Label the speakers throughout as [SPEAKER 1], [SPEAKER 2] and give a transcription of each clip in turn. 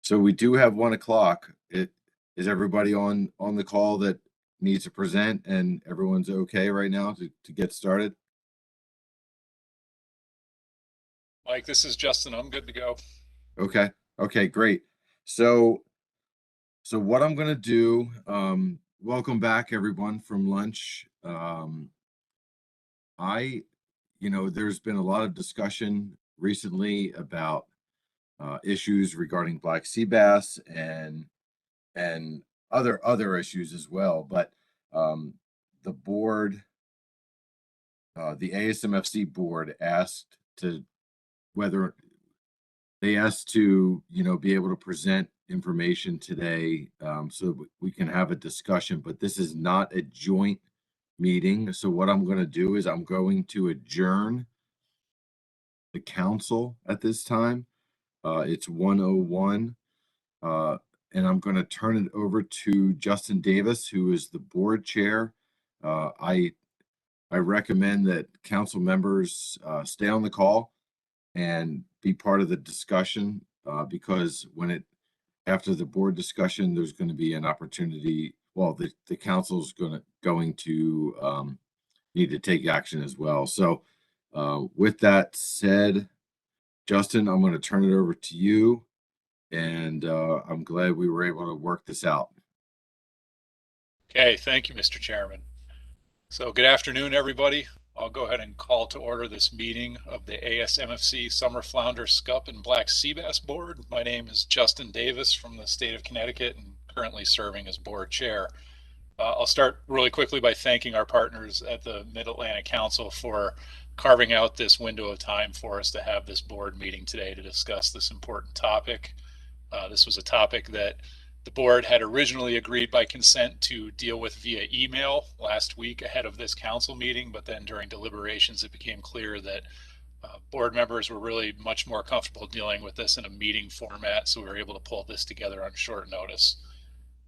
[SPEAKER 1] So we do have 1 o'clock. Is everybody on the call that needs to present, and everyone's okay right now to get started?
[SPEAKER 2] Mike, this is Justin. I'm good to go.
[SPEAKER 1] Okay. Okay, great. So what I'm gonna do, welcome back everyone from lunch. There's been a lot of discussion recently about issues regarding black sea bass and other issues as well. But the board, the ASMFC board asked to whether they asked to be able to present information today, so we can have a discussion. But this is not a joint meeting. So what I'm going to do is I'm going to adjourn the council at this time. It's 1:01. And I'm going to turn it over to Justin Davis, who is the board chair. I recommend that council members stay on the call and be part of the discussion, because after the board discussion, there's going to be an opportunity. Well, the council's going to need to take action as well. So with that said, Justin, I'm going to turn it over to you. And I'm glad we were able to work this out.
[SPEAKER 2] Okay, thank you, Mr. Chairman. So good afternoon, everybody. I'll go ahead and call to order this meeting of the ASMFC Summer Flounder, Scup, and Black Sea Bass Board. My name is Justin Davis from the state of Connecticut and currently serving as board chair. I'll start really quickly by thanking our partners at the Mid-Atlantic Council for carving out this window of time for us to have this board meeting today to discuss this important topic. This was a topic that the board had originally agreed by consent to deal with via email last week ahead of this council meeting, but then during deliberations it became clear that board members were really much more comfortable dealing with this in a meeting format, so we were able to pull this together on short notice.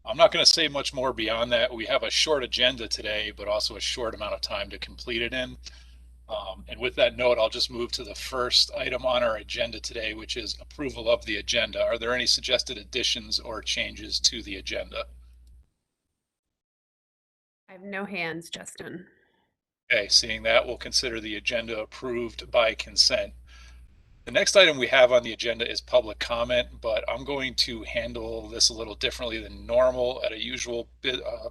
[SPEAKER 2] I'm not going to say much more beyond that. We have a short agenda today, but also a short amount of time to complete it in. And with that note, I'll just move to the first item on our agenda today, which is approval of the agenda. Are there any suggested additions or changes to the agenda?
[SPEAKER 3] I have no hands, Justin.
[SPEAKER 2] Okay, seeing that, we'll consider the agenda approved by consent. The next item we have on the agenda is public comment, but I'm going to handle this a little differently than normal at a usual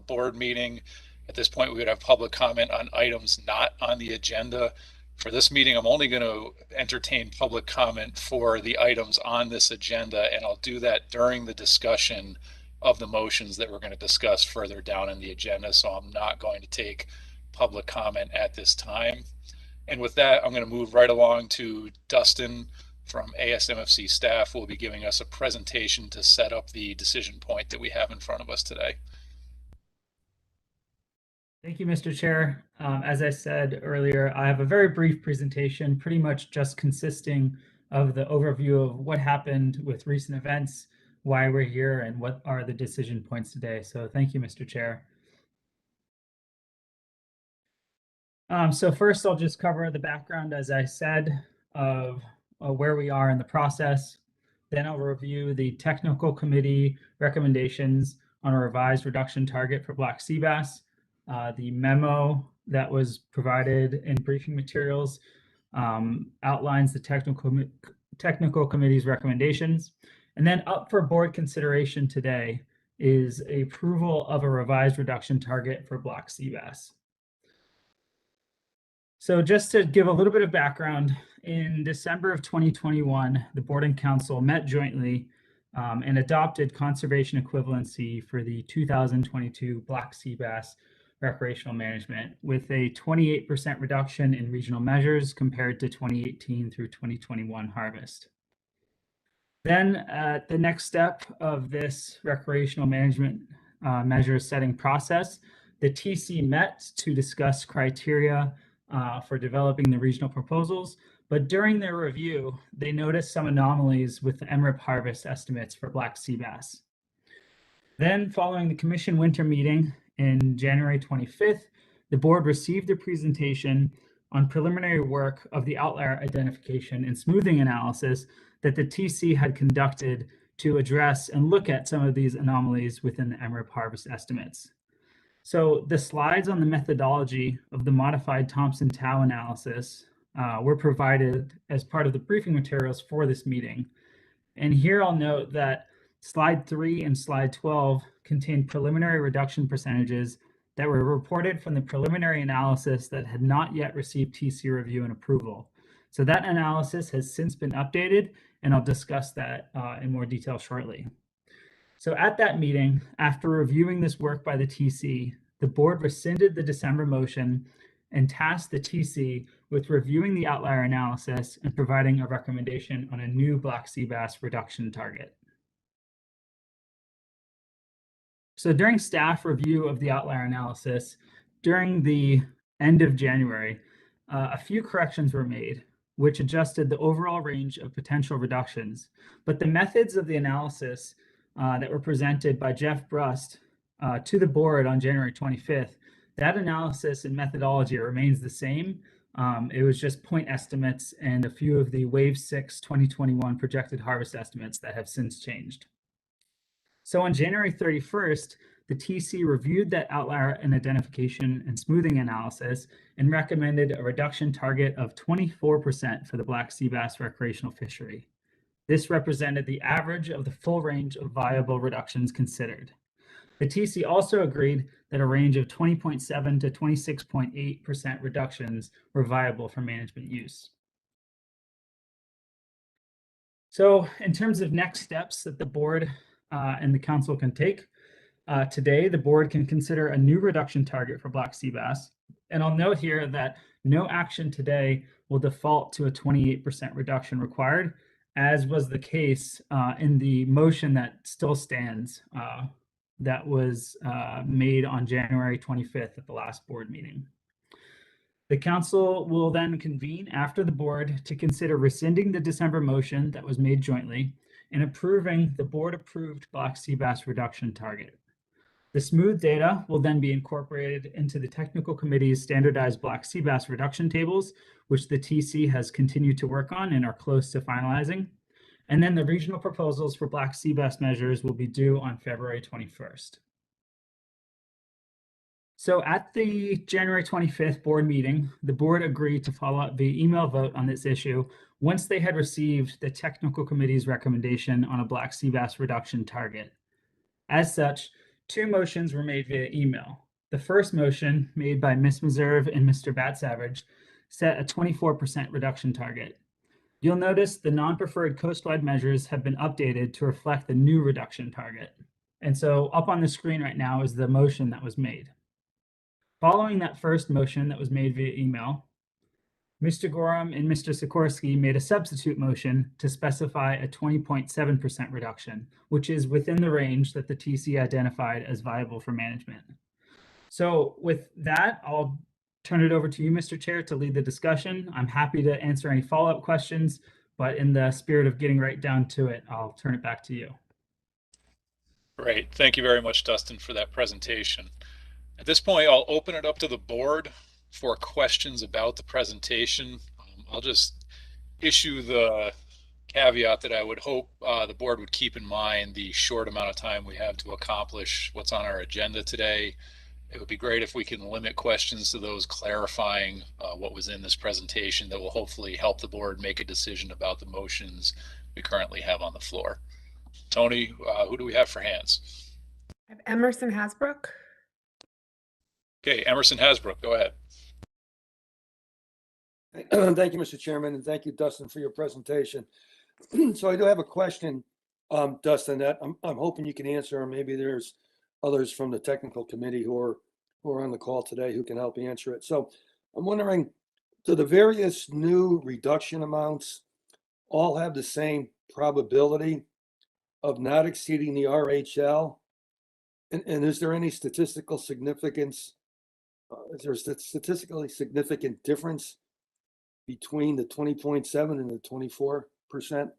[SPEAKER 2] board meeting. At this point, we would have public comment on items not on the agenda. For this meeting, I'm only going to entertain public comment for the items on this agenda, and I'll do that during the discussion of the motions that we're going to discuss further down in the agenda. So I'm not going to take public comment at this time. And with that, I'm going to move right along to Dustin from ASMFC staff, who will be giving us a presentation to set up the decision point that we have in front of us today.
[SPEAKER 4] Thank you, Mr. Chair. As I said earlier, I have a very brief presentation, pretty much just consisting of the overview of what happened with recent events, why we're here, and what are the decision points today. So thank you, Mr. Chair. So first, I'll just cover the background, as I said, of where we are in the process. Then I'll review the technical committee recommendations on a revised reduction target for black sea bass. The memo that was provided in briefing materials outlines the technical committee's recommendations. And then up for board consideration today is approval of a revised reduction target for black sea bass. So just to give a little bit of background, in December of 2021, the board and council met jointly and adopted conservation equivalency for the 2022 black sea bass recreational management, with a 28% reduction in regional measures compared to 2018 through 2021 harvest. Then the next step of this recreational management measure setting process, the TC met to discuss criteria for developing the regional proposals, but during their review, they noticed some anomalies with the MRIP harvest estimates for black sea bass. Then, following the commission winter meeting in January 25th, the board received a presentation on preliminary work of the outlier identification and smoothing analysis that the TC had conducted to address and look at some of these anomalies within the MRIP harvest estimates. So the slides on the methodology of the modified Thompson-Tau analysis were provided as part of the briefing materials for this meeting. And here I'll note that slide 3 and slide 12 contain preliminary reduction percentages that were reported from the preliminary analysis that had not yet received TC review and approval. So that analysis has since been updated, and I'll discuss that in more detail shortly. So at that meeting, after reviewing this work by the TC, the board rescinded the December motion and tasked the TC with reviewing the outlier analysis and providing a recommendation on a new black sea bass reduction target. So during staff review of the outlier analysis, during the end of January, a few corrections were made, which adjusted the overall range of potential reductions. But the methods of the analysis that were presented by Jeff Brust to the board on January 25th, that analysis and methodology remains the same. It was just point estimates and a few of the Wave 6 2021 projected harvest estimates that have since changed. So on January 31st, the TC reviewed that outlier and identification and smoothing analysis and recommended a reduction target of 24% for the black sea bass recreational fishery. This represented the average of the full range of viable reductions considered. The TC also agreed that a range of 20.7 to 26.8% reductions were viable for management use. So in terms of next steps that the board and the council can take, today the board can consider a new reduction target for black sea bass. And I'll note here that no action today will default to a 28% reduction required, as was the case in the motion that still stands that was made on January 25th at the last board meeting. The council will then convene after the board to consider rescinding the December motion that was made jointly and approving the board-approved black sea bass reduction target. The smooth data will then be incorporated into the technical committee's standardized black sea bass reduction tables, which the TC has continued to work on and are close to finalizing. And then the regional proposals for black sea bass measures will be due on February 21st. So at the January 25th board meeting, the board agreed to follow up via email vote on this issue once they had received the technical committee's recommendation on a black sea bass reduction target. As such, two motions were made via email. The first motion, made by Ms. Meserve and Mr. Batsavage, set a 24% reduction target. You'll notice the non-preferred coastwide measures have been updated to reflect the new reduction target. And so up on the screen right now is the motion that was made. Following that first motion that was made via email, Mr. Gorham and Mr. Sikorsky made a substitute motion to specify a 20.7% reduction, which is within the range that the TC identified as viable for management. So with that, I'll turn it over to you, Mr. Chair, to lead the discussion. I'm happy to answer any follow-up questions, but in the spirit of getting right down to it, I'll turn it back to you.
[SPEAKER 2] Great. Thank you very much, Dustin, for that presentation. At this point, I'll open it up to the board for questions about the presentation. I'll just issue the caveat that I would hope the board would keep in mind the short amount of time we have to accomplish what's on our agenda today. It would be great if we can limit questions to those clarifying what was in this presentation that will hopefully help the board make a decision about the motions we currently have on the floor. Tony, who do we have for hands?
[SPEAKER 3] I have Emerson Hasbrook.
[SPEAKER 2] Okay, Emerson Hasbrook, go ahead.
[SPEAKER 5] Thank you, Mr. Chairman, and thank you, Dustin, for your presentation. So I do have a question, Dustin, that I'm hoping you can answer, or maybe there's others from the technical committee who are on the call today who can help answer it. So I'm wondering, do the various new reduction amounts all have the same probability of not exceeding the RHL? And is there any statistical significance? Is there a statistically significant difference between the 20.7 and the 24%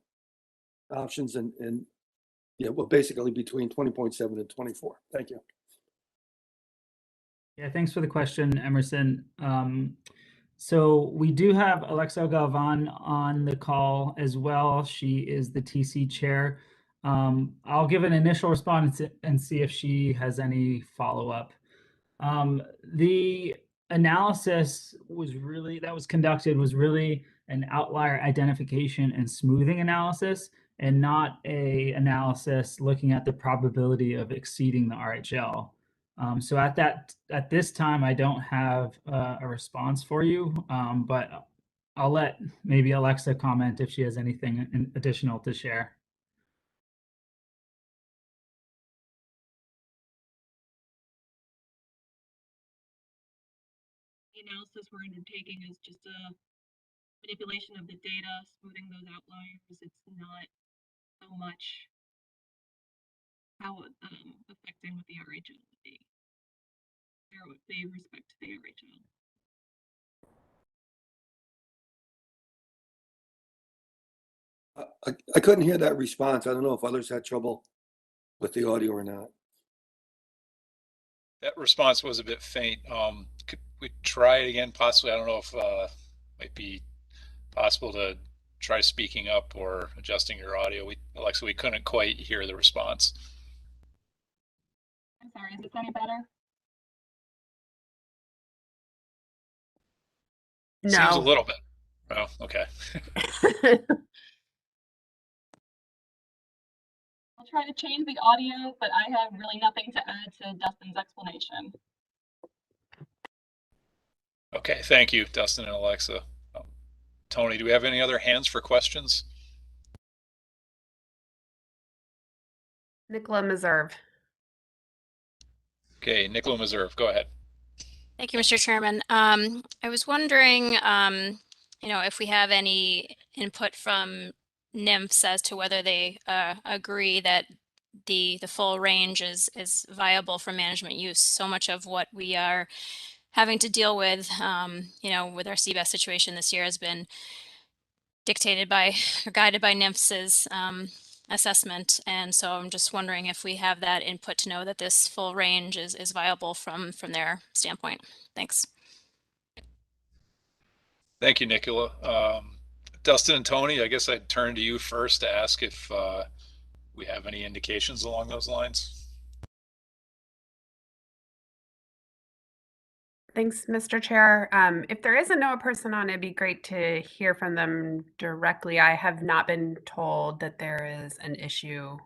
[SPEAKER 5] options and yeah, well, basically between 20.7 and 24. Thank you.
[SPEAKER 4] Yeah, thanks for the question, Emerson. So we do have Alexa Galvan on the call as well. She is the TC chair. I'll give an initial response and see if she has any follow-up. The analysis that was conducted was really an outlier identification and smoothing analysis, and not a analysis looking at the probability of exceeding the RHL. So at this time, I don't have a response for you, but I'll let maybe Alexa comment if she has anything additional to share.
[SPEAKER 6] The analysis we're undertaking is just a manipulation of the data, smoothing those outliers. It's not so much how affecting what the RHL would be, or what they respect to the RHL.
[SPEAKER 5] I couldn't hear that response. I don't know if others had trouble with the audio or not.
[SPEAKER 2] That response was a bit faint. Could we try it again? Possibly. I don't know if might be possible to try speaking up or adjusting your audio. Alexa, we couldn't quite hear the response.
[SPEAKER 6] I'm sorry, is this any better?
[SPEAKER 2] Seems a
[SPEAKER 3] No.
[SPEAKER 2] little bit. Oh, okay.
[SPEAKER 6] I'll try to change the audio, but I have really nothing to add to Dustin's explanation.
[SPEAKER 2] Okay, thank you, Dustin and Alexa. Tony, do we have any other hands for questions?
[SPEAKER 3] Nicola Meserve.
[SPEAKER 2] Okay, Nicola Meserve, go ahead.
[SPEAKER 7] Thank you, Mr. Chairman. I was wondering, if we have any input from NIMFs as to whether they agree that the full range is viable for management use. So much of what we are having to deal with, with our Seabass situation this year has been dictated by or guided by NIMFS's assessment. And so I'm just wondering if we have that input to know that this full range is viable from their standpoint. Thanks.
[SPEAKER 2] Thank you, Nicola. Dustin and Tony, I guess I'd turn to you first to ask if we have any indications along those lines.
[SPEAKER 3] Thanks, Mr. Chair. If there is a NOAA person on, it'd be great to hear from them directly. I have not been told that there is an issue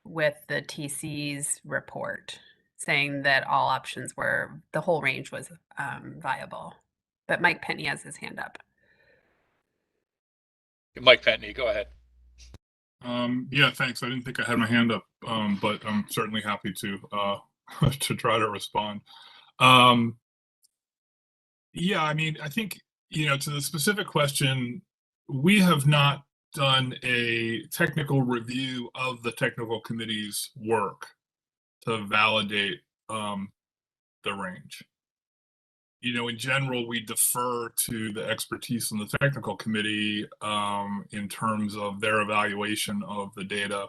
[SPEAKER 3] with the TC's report saying that all options the whole range was viable. But Mike Penny has his hand up.
[SPEAKER 2] Mike Pentney, go ahead.
[SPEAKER 8] Yeah, thanks. I didn't think I had my hand up, but I'm certainly happy to to try to respond. Yeah, I mean, I think, to the specific question, we have not done a technical review of the technical committee's work to validate the range. In general, we defer to the expertise in the technical committee in terms of their evaluation of the data.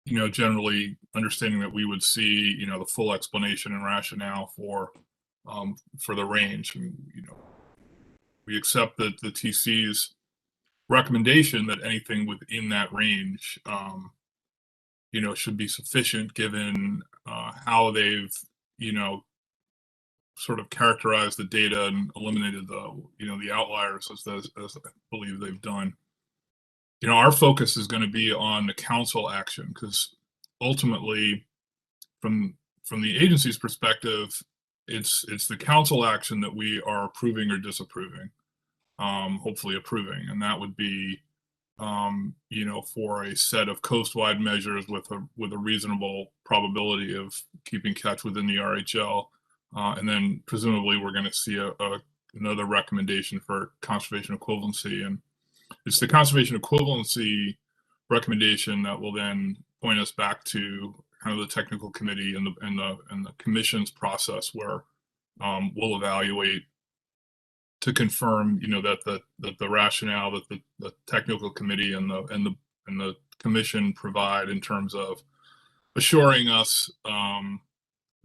[SPEAKER 8] Generally understanding that we would see, the full explanation and rationale for the range. And, we accept that the TC's recommendation that anything within that range, should be sufficient given how they've, sort of characterized the data and eliminated the outliers as I believe they've done. Our focus is going to be on the council action, because ultimately, from the agency's perspective, it's the council action that we are approving or disapproving, hopefully approving, and that would be for a set of coast-wide measures with a reasonable probability of keeping catch within the RHL, and then presumably we're going to see another recommendation for conservation equivalency, and it's the conservation equivalency recommendation that will then point us back to kind of the technical committee and the commission's process, where we'll evaluate to confirm, that the rationale that the technical committee and the commission provide in terms of assuring us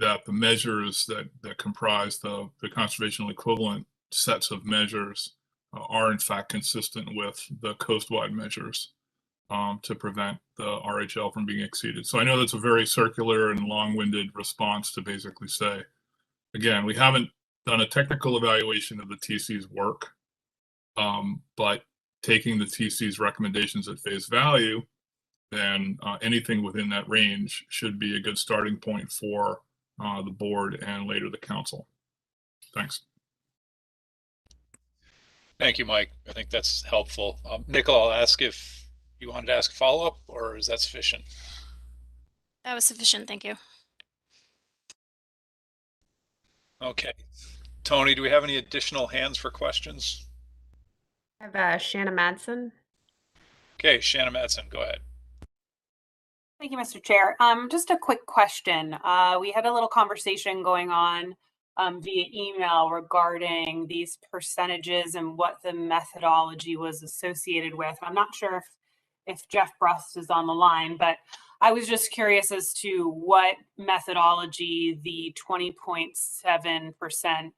[SPEAKER 8] that the measures that comprise the conservation equivalent sets of measures are in fact consistent with the coast-wide measures. to prevent the RHL from being exceeded. So I know that's a very circular and long-winded response to basically say, again, we haven't done a technical evaluation of the TC's work, but taking the TC's recommendations at face value, then anything within that range should be a good starting point for the board and later the council. Thanks.
[SPEAKER 2] Thank you, Mike. I think that's helpful. Nicole, I'll ask if you wanted to ask a follow-up, or is that sufficient?
[SPEAKER 7] That was sufficient. Thank you.
[SPEAKER 2] Okay. Tony, do we have any additional hands for questions?
[SPEAKER 3] I have Shanna Madsen.
[SPEAKER 2] Okay, Shanna Madsen, go ahead.
[SPEAKER 9] Thank you, Mr. Chair. Just a quick question. We had a little conversation going on via email regarding these percentages and what the methodology was associated with. I'm not sure if Jeff Brust is on the line, but I was just curious as to what methodology the 20.7%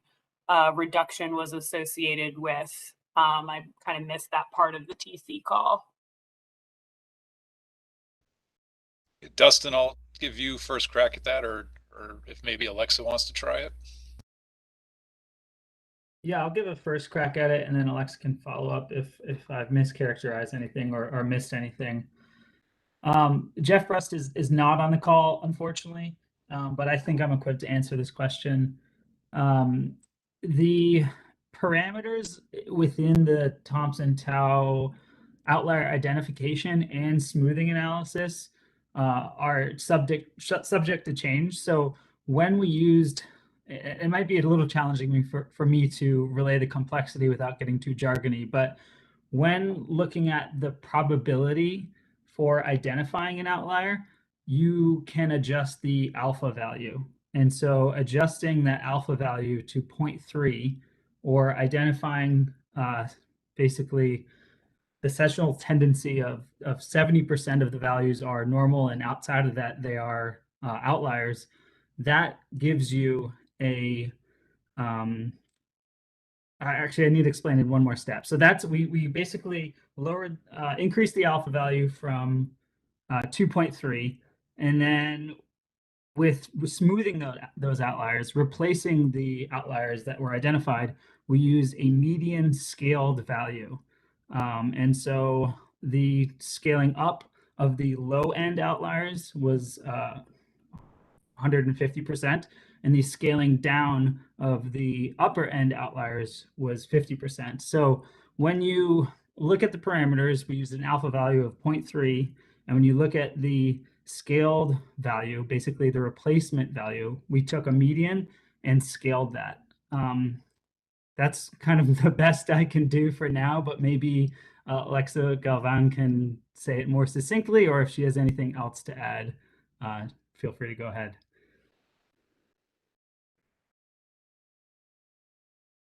[SPEAKER 9] reduction was associated with. I kind of missed that part of the TC call.
[SPEAKER 2] Dustin, I'll give you first crack at that, or if maybe Alexa wants to try it.
[SPEAKER 4] Yeah, I'll give a first crack at it, and then Alexa can follow up if I've mischaracterized anything or missed anything. Jeff Brust is not on the call, unfortunately, but I think I'm equipped to answer this question. The parameters within the Thompson-Tau outlier identification and smoothing analysis are subject to change. So when we used, it might be a little challenging for me to relay the complexity without getting too jargony, but when looking at the probability for identifying an outlier, you can adjust the alpha value. And so adjusting that alpha value to 0.3 or identifying basically the sessional tendency of 70% of the values are normal and outside of that they are outliers, that gives you a actually I need to explain in one more step. So that's we basically lowered increased the alpha value from 2.3, and then with smoothing those outliers, replacing the outliers that were identified, we use a median scaled value. And so the scaling up of the low end outliers was 150%, and the scaling down of the upper end outliers was 50%. So when you look at the parameters, we used an alpha value of 0.3, and when you look at the scaled value, basically the replacement value, we took a median and scaled that. That's kind of the best I can do for now, but maybe Alexa Galvan can say it more succinctly, or if she has anything else to add, feel free to go ahead.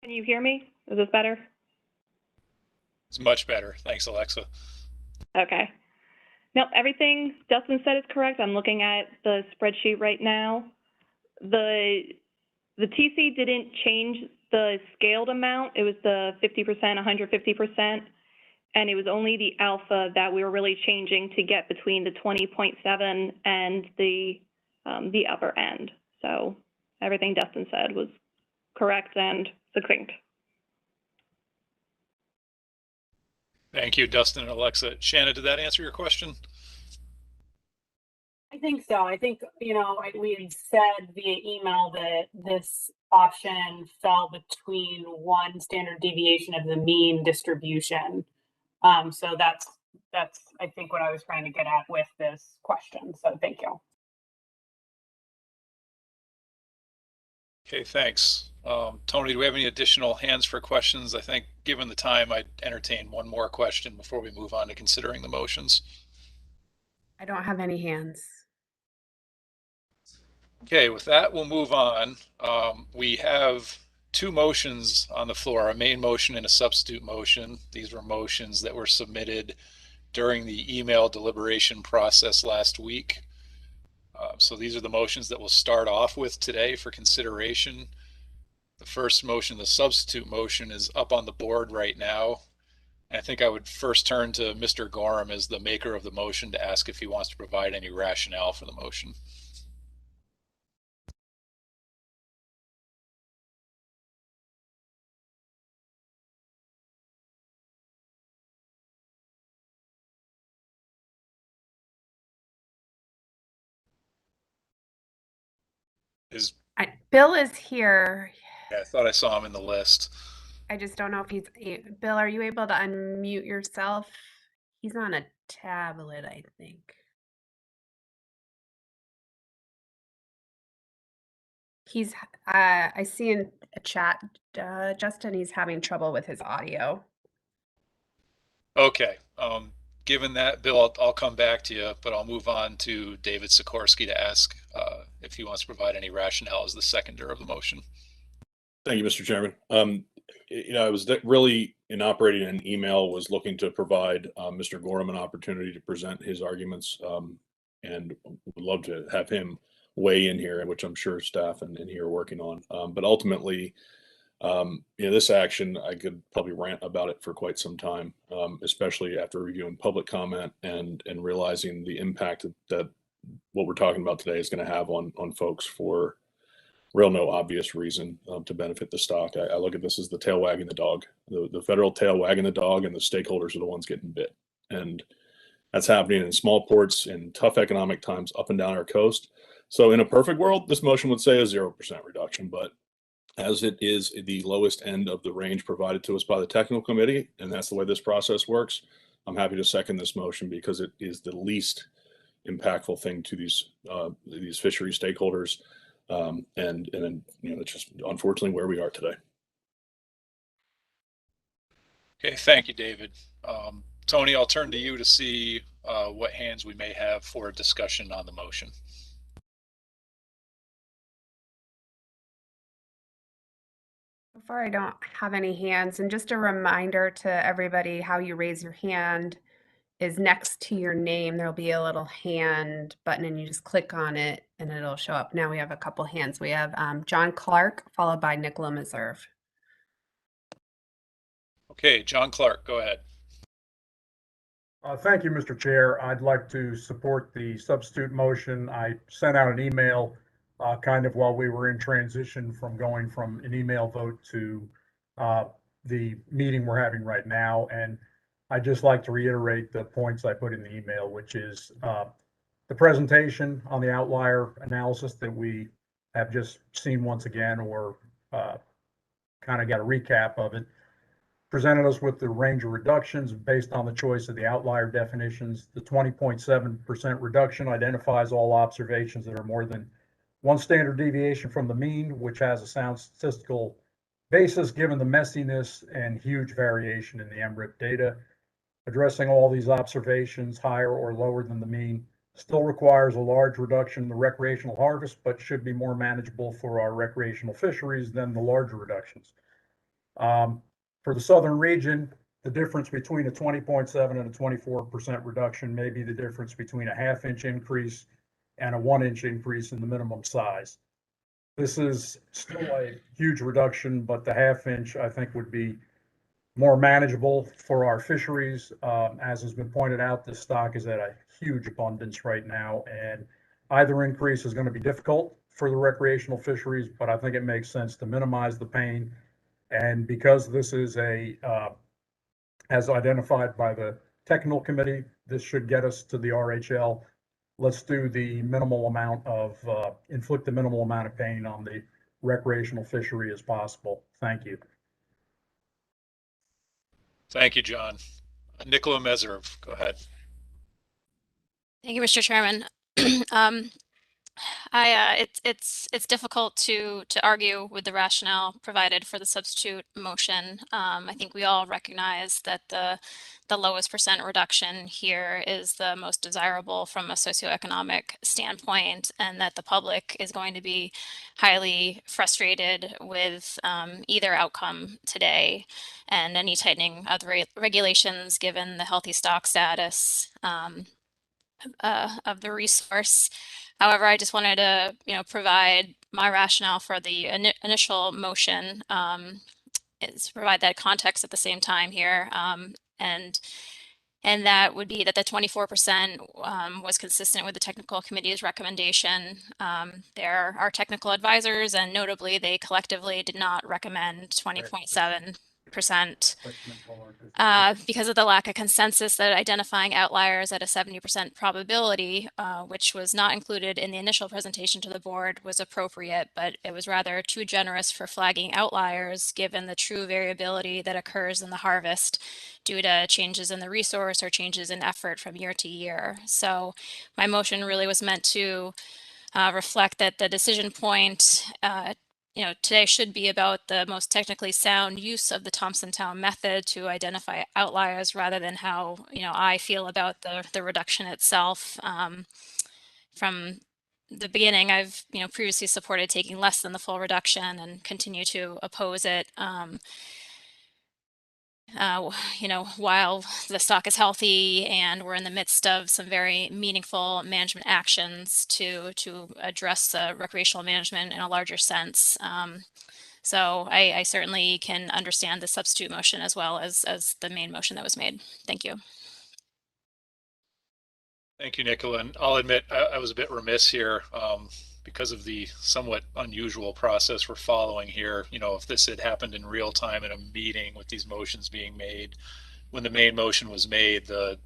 [SPEAKER 6] Can you hear me? Is this better?
[SPEAKER 2] It's much better. Thanks, Alexa.
[SPEAKER 6] Okay. No, everything Dustin said is correct. I'm looking at the spreadsheet right now. The TC didn't change the scaled amount. It was the 50%, 150%, and it was only the alpha that we were really changing to get between the 20.7 and the upper end. So everything Dustin said was correct and succinct.
[SPEAKER 2] Thank you, Dustin and Alexa. Shanna, did that answer your question?
[SPEAKER 9] I think so. I think, you know, we had said via email that this option fell between one standard deviation of the mean distribution. So that's I think what I was trying to get at with this question. So thank you.
[SPEAKER 2] Okay, thanks. Tony, do we have any additional hands for questions? I think given the time, I'd entertain one more question before we move on to considering the motions.
[SPEAKER 3] I don't have any hands.
[SPEAKER 2] Okay, with that, we'll move on. We have two motions on the floor, a main motion and a substitute motion. These were motions that were submitted during the email deliberation process last week. So these are the motions that we'll start off with today for consideration. The first motion, the substitute motion, is up on the board right now. I think I would first turn to Mr. Gorham as the maker of the motion to ask if he wants to provide any rationale for the motion.
[SPEAKER 3] Bill is here.
[SPEAKER 2] Yeah, I thought I saw him in the list.
[SPEAKER 3] I just don't know if he's Bill, are you able to unmute yourself? He's on a tablet, I think. He's I see in a chat, Justin, he's having trouble with his audio.
[SPEAKER 2] Okay. Given that, Bill, I'll come back to you, but I'll move on to David Sikorsky to ask if he wants to provide any rationale as the seconder of the motion.
[SPEAKER 10] Thank you, Mr. Chairman. I was really in operating an email was looking to provide Mr. Gorham an opportunity to present his arguments, and would love to have him weigh in here, which I'm sure staff and here are working on. But ultimately, this action, I could probably rant about it for quite some time, especially after reviewing public comment and realizing the impact that what we're talking about today is going to have on folks for real no obvious reason to benefit the stock. I look at this as the tail wagging the dog, the federal tail wagging the dog, and the stakeholders are the ones getting bit. And that's happening in small ports in tough economic times up and down our coast. So in a perfect world, this motion would say a 0% reduction, but as it is the lowest end of the range provided to us by the technical committee, and that's the way this process works, I'm happy to second this motion because it is the least impactful thing to these fishery stakeholders. And then, it's just unfortunately where we are today.
[SPEAKER 2] Okay, thank you, David. Tony, I'll turn to you to see what hands we may have for a discussion on the motion.
[SPEAKER 3] So far, I don't have any hands. And just a reminder to everybody, how you raise your hand is next to your name. There'll be a little hand button and you just click on it and it'll show up. Now we have a couple hands. We have John Clark followed by Nicola Meserve.
[SPEAKER 2] Okay, John Clark, go ahead.
[SPEAKER 11] Thank you, Mr. Chair. I'd like to support the substitute motion. I sent out an email kind of while we were in transition from going from an email vote to the meeting we're having right now. And I'd just like to reiterate the points I put in the email, which is the presentation on the outlier analysis that we have just seen once again, or kind of got a recap of it, presented us with the range of reductions based on the choice of the outlier definitions. The 20.7% reduction identifies all observations that are more than one standard deviation from the mean, which has a sound statistical basis given the messiness and huge variation in the MRIP data. Addressing all these observations higher or lower than the mean still requires a large reduction in the recreational harvest, but should be more manageable for our recreational fisheries than the larger reductions. For the southern region, the difference between a 20.7 and a 24% reduction may be the difference between a half-inch increase and a 1-inch increase in the minimum size. This is still a huge reduction, but the half-inch, I think, would be more manageable for our fisheries. As has been pointed out, this stock is at a huge abundance right now, and either increase is going to be difficult for the recreational fisheries, but I think it makes sense to minimize the pain. And because this is as identified by the technical committee, this should get us to the RHL. Let's do the minimal amount of, inflict the minimal amount of pain on the recreational fishery as possible. Thank you.
[SPEAKER 2] Thank you, John. Nicola Meserve, go ahead.
[SPEAKER 7] Thank you, Mr. Chairman. It's difficult to argue with the rationale provided for the substitute motion. I think we all recognize that the lowest percent reduction here is the most desirable from a socioeconomic standpoint, and that the public is going to be highly frustrated with either outcome today, and any tightening of the regulations given the healthy stock status of the resource. However, I just wanted to, provide my rationale for the initial motion, is provide that context at the same time here. and that would be that the 24% was consistent with the technical committee's recommendation. There are technical advisors, and notably, they collectively did not recommend 20.7%. Because of the lack of consensus that identifying outliers at a 70% probability, which was not included in the initial presentation to the board, was appropriate, but it was rather too generous for flagging outliers given the true variability that occurs in the harvest due to changes in the resource or changes in effort from year to year. So my motion really was meant to reflect that the decision point today should be about the most technically sound use of the Thompson-Town method to identify outliers rather than how, I feel about the reduction itself. From the beginning, I've, previously supported taking less than the full reduction and continue to oppose it. While the stock is healthy and we're in the midst of some very meaningful management actions to address recreational management in a larger sense. So I certainly can understand the substitute motion as well as the main motion that was made. Thank you.
[SPEAKER 2] Thank you, Nicola. And I'll admit I was a bit remiss here because of the somewhat unusual process we're following here. If this had happened in real time in a meeting with these motions being made, when the main motion was made, the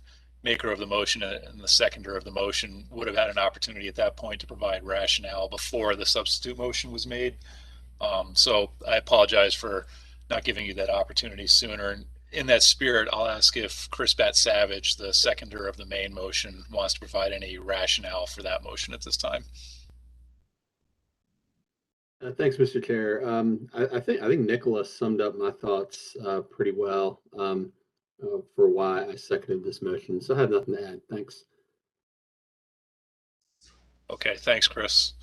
[SPEAKER 2] maker of the motion and the seconder of the motion would have had an opportunity at that point to provide rationale before the substitute motion was made. So I apologize for not giving you that opportunity sooner. And in that spirit, I'll ask if Chris Bat-Savage, the seconder of the main motion, wants to provide any rationale for that motion at this time.
[SPEAKER 12] Thanks, Mr. Chair. I think Nicholas summed up my thoughts pretty well for why I seconded this motion. So I have nothing to add. Thanks.
[SPEAKER 2] Okay, thanks, Chris.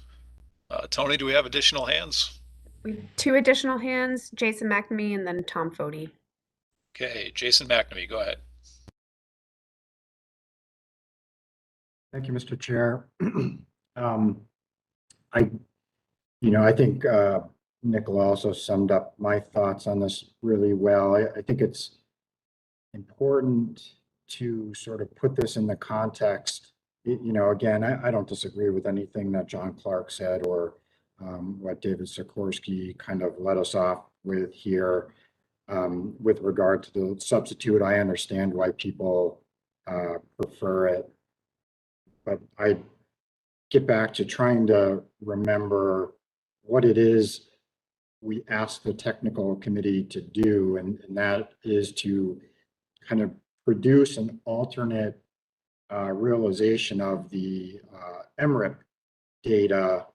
[SPEAKER 2] Tony, do we have additional hands?
[SPEAKER 3] We have 2 additional hands, Jason McNamee and then Tom Foti.
[SPEAKER 2] Okay, Jason McNamee, go ahead.
[SPEAKER 13] Thank you, Mr. Chair. I think Nicola also summed up my thoughts on this really well. I think it's important to sort of put this in the context. Again, I don't disagree with anything that John Clark said or what David Sikorsky kind of led us off with here with regard to the substitute. I understand why people prefer it, but I get back to trying to remember what it is we asked the technical committee to do, and that is to kind of produce an alternate realization of the MRIP data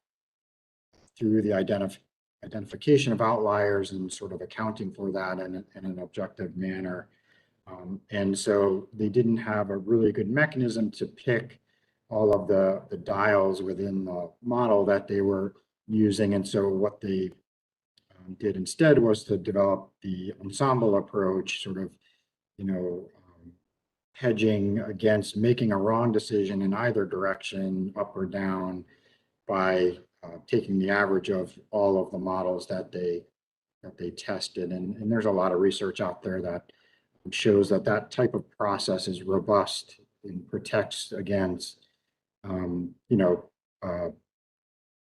[SPEAKER 13] through the identification of outliers and sort of accounting for that in an objective manner. And so they didn't have a really good mechanism to pick all of the dials within the model that they were using. And so what they did instead was to develop the ensemble approach, sort of, hedging against making a wrong decision in either direction, up or down, by taking the average of all of the models that they tested. And there's a lot of research out there that shows that type of process is robust and protects against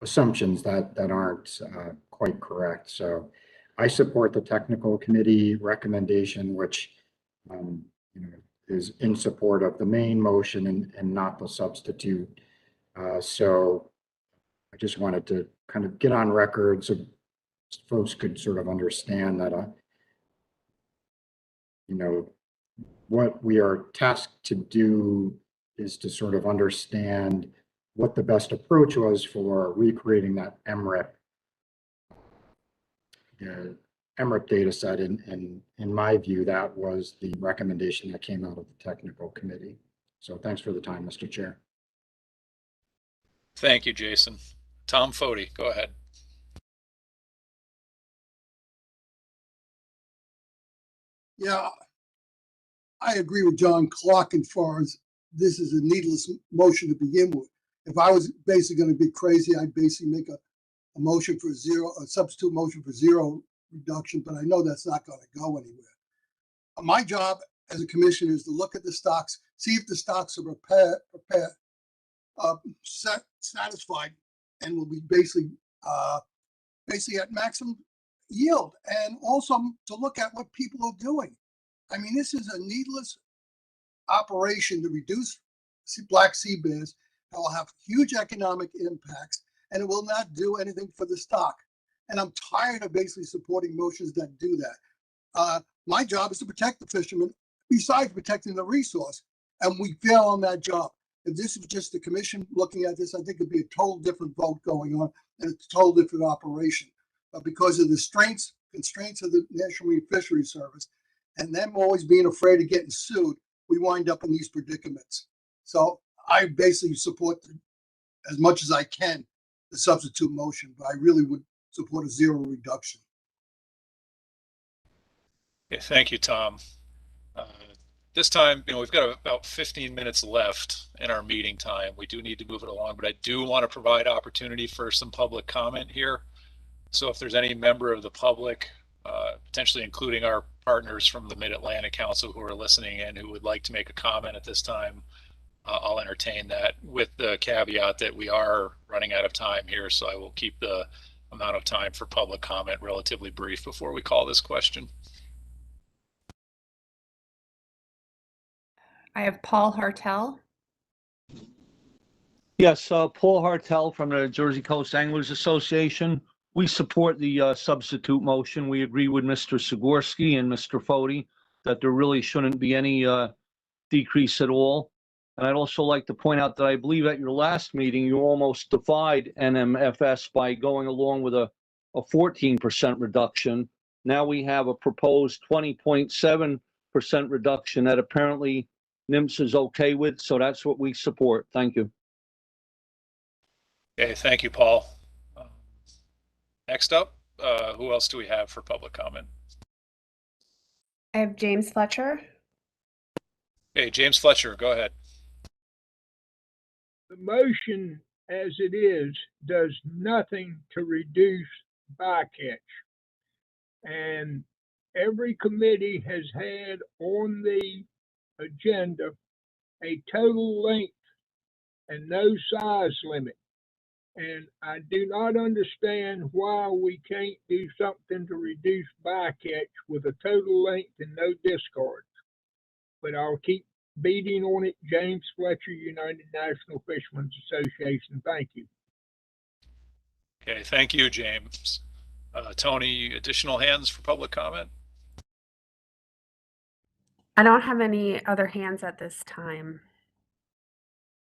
[SPEAKER 13] assumptions that aren't quite correct. So I support the technical committee recommendation, which is in support of the main motion and not the substitute. So I just wanted to kind of get on record so folks could sort of understand that what we are tasked to do is to sort of understand what the best approach was for recreating that MRIP data set. And in my view, that was the recommendation that came out of the technical committee. So thanks for the time, Mr. Chair.
[SPEAKER 2] Thank you, Jason. Tom Foti, go ahead.
[SPEAKER 14] Yeah, I agree with John Clark as far as this is a needless motion to begin with. If I was basically going to be crazy, I'd basically make a motion for zero, a substitute motion for zero reduction, but I know that's not going to go anywhere. My job as a commission is to look at the stocks, see if the stocks are satisfied and will be basically at maximum yield, and also to look at what people are doing. I mean, this is a needless operation to reduce black sea bass that will have huge economic impacts, and it will not do anything for the stock. And I'm tired of basically supporting motions that do that. My job is to protect the fishermen, besides protecting the resource, and we fail on that job. If this was just the commission looking at this, I think it'd be a total different vote going on, and it's a total different operation. But because of the constraints of the National Marine Fisheries Service, and them always being afraid of getting sued, we wind up in these predicaments. So I basically support, as much as I can, the substitute motion, but I really would support a zero reduction.
[SPEAKER 2] Okay, thank you, Tom. This time, we've got about 15 minutes left in our meeting time. We do need to move it along, but I do want to provide opportunity for some public comment here. So if there's any member of the public, potentially including our partners from the Mid-Atlantic Council who are listening in, who would like to make a comment at this time, I'll entertain that, with the caveat that we are running out of time here. So I will keep the amount of time for public comment relatively brief before we call this question.
[SPEAKER 3] I have Paul Hartel.
[SPEAKER 15] Yes, Paul Hartel from the Jersey Coast Anglers Association. We support the substitute motion. We agree with Mr. Sigorsky and Mr. Foti that there really shouldn't be any decrease at all. And I'd also like to point out that I believe at your last meeting, you almost defied NMFS by going along with a 14% reduction. Now we have a proposed 20.7% reduction that apparently NIMS is okay with. So that's what we support. Thank you.
[SPEAKER 2] Okay, thank you, Paul. Next up, who else do we have for public comment?
[SPEAKER 3] I have James Fletcher.
[SPEAKER 2] Hey, James Fletcher, go ahead.
[SPEAKER 16] The motion as it is does nothing to reduce bycatch. And every committee has had on the agenda a total length and no size limit. And I do not understand why we can't do something to reduce bycatch with a total length and no discards. But I'll keep beating on it. James Fletcher, United National Fishermen's Association. Thank you.
[SPEAKER 2] Okay, thank you, James. Tony, additional hands for public comment?
[SPEAKER 3] I don't have any other hands at this time.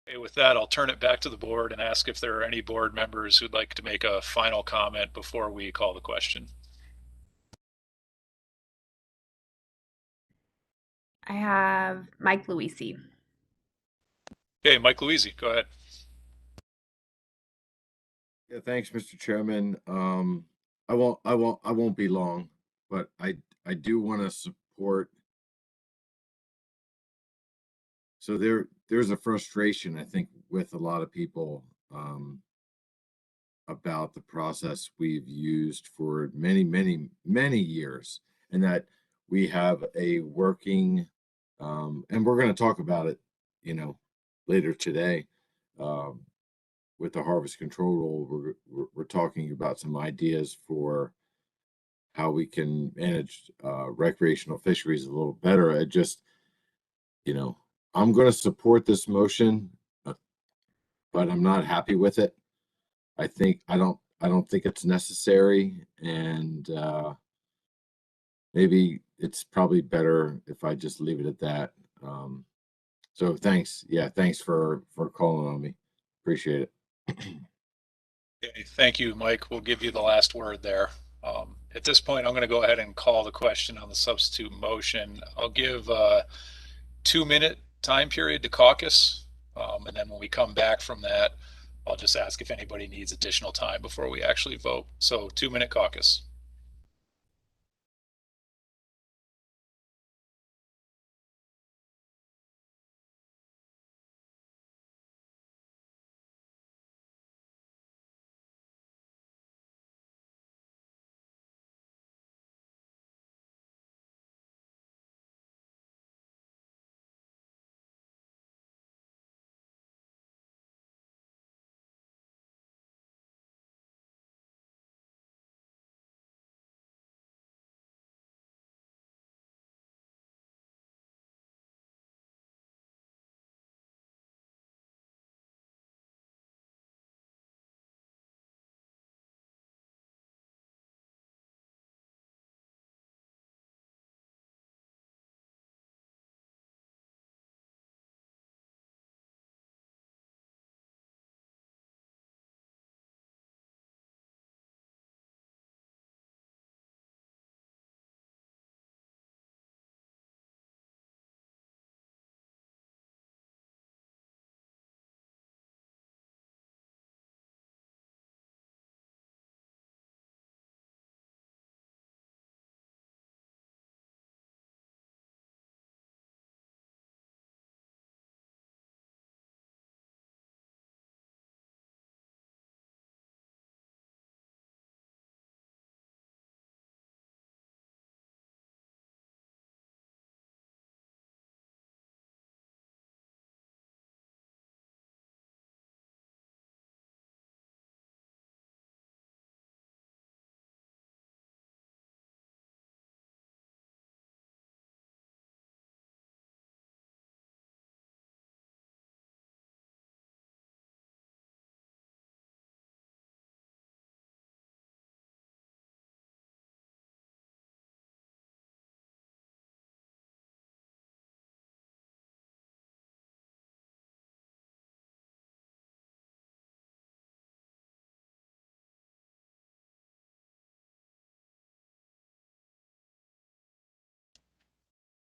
[SPEAKER 2] Okay, with that, I'll turn it back to the board and ask if there are any board members who'd like to make a final comment before we call the question.
[SPEAKER 3] I have Mike Luisi.
[SPEAKER 2] Okay, Mike Luisi, go ahead.
[SPEAKER 1] Yeah, thanks, Mr. Chairman. I won't be long, but I do want to support. So there's a frustration, I think, with a lot of people about the process we've used for many years, and that we have a working, and we're going to talk about it, later today, with the harvest control rule. We're talking about some ideas for how we can manage recreational fisheries a little better. I just, I'm going to support this motion, but I'm not happy with it. I don't think it's necessary, and maybe it's probably better if I just leave it at that. So thanks. Yeah, thanks for calling on me. Appreciate it.
[SPEAKER 2] Okay, thank you, Mike. We'll give you the last word there. At this point, I'm going to go ahead and call the question on the substitute motion. I'll give a 2-minute time period to caucus, and then when we come back from that, I'll just ask if anybody needs additional time before we actually vote. So 2-minute caucus.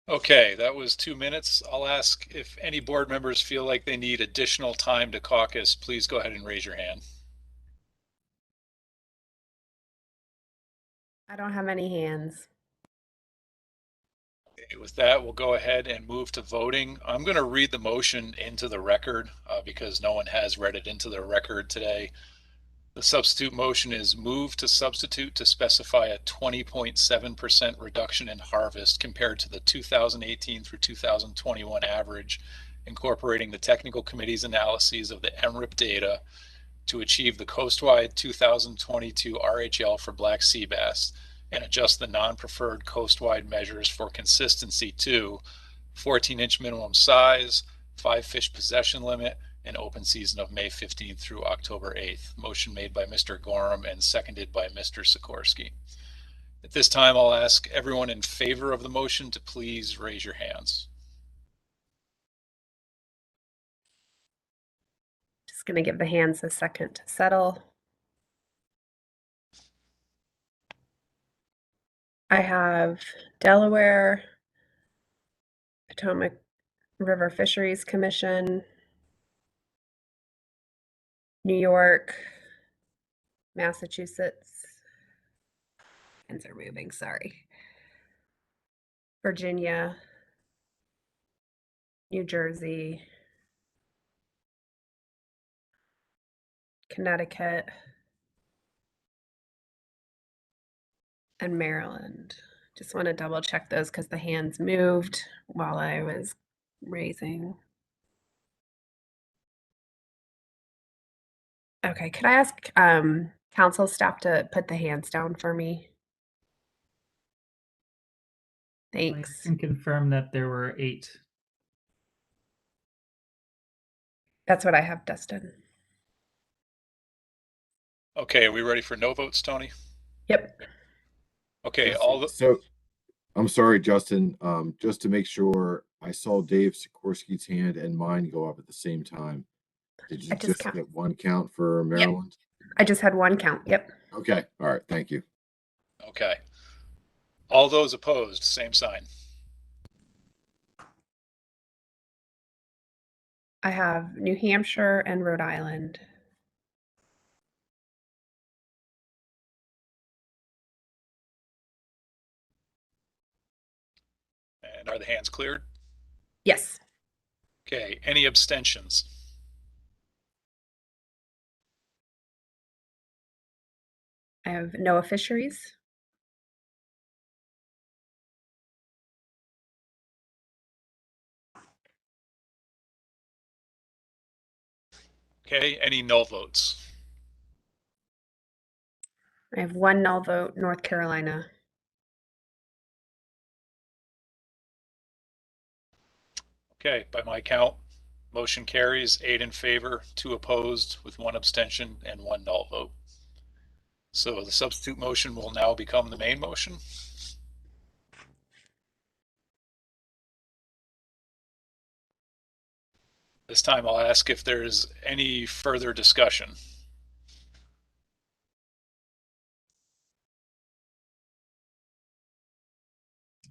[SPEAKER 2] Okay, that was 2 minutes. I'll ask if any board members feel like they need additional time to caucus, please go ahead and raise your hand.
[SPEAKER 3] I don't have any hands.
[SPEAKER 2] Okay, with that, we'll go ahead and move to voting. I'm going to read the motion into the record because no one has read it into the record today. The substitute motion is move to substitute to specify a 20.7% reduction in harvest compared to the 2018 through 2021 average, incorporating the technical committee's analyses of the MRIP data to achieve the coastwide 2022 RHL for black sea bass and adjust the non-preferred coastwide measures for consistency to 14-inch minimum size, 5 fish possession limit, and open season of May 15th through October 8th. Motion made by Mr. Gorham and seconded by Mr. Sikorsky. At this time, I'll ask everyone in favor of the motion to please raise your hands.
[SPEAKER 3] Just going to give the hands a second to settle. I have Delaware, Potomac River Fisheries Commission, New York, Massachusetts. Hands are moving, sorry. Virginia, New Jersey, Connecticut, and Maryland. Just want to double check those because the hands moved while I was raising. Okay, could I ask council staff to put the hands down for me? Thanks.
[SPEAKER 4] I can confirm that there were 8.
[SPEAKER 3] That's what I have, Dustin.
[SPEAKER 2] Okay, are we ready for no votes, Tony?
[SPEAKER 3] Yep.
[SPEAKER 2] Okay,
[SPEAKER 1] So I'm sorry, Justin, just to make sure, I saw Dave Sikorsky's hand and mine go up at the same time. Did you just get one count for Maryland?
[SPEAKER 3] Yep. I just had one count. Yep.
[SPEAKER 1] Okay. All right. Thank you.
[SPEAKER 2] Okay. All those opposed, same sign.
[SPEAKER 3] I have New Hampshire and Rhode Island.
[SPEAKER 2] And are the hands cleared?
[SPEAKER 3] Yes.
[SPEAKER 2] Okay, any abstentions?
[SPEAKER 3] I have NOAA Fisheries.
[SPEAKER 2] Okay, any null votes?
[SPEAKER 3] I have 1 null vote, North Carolina.
[SPEAKER 2] Okay, by my count, motion carries 8 in favor, 2 opposed, with 1 abstention and 1 null vote. So the substitute motion will now become the main motion. This time I'll ask if there's any further discussion.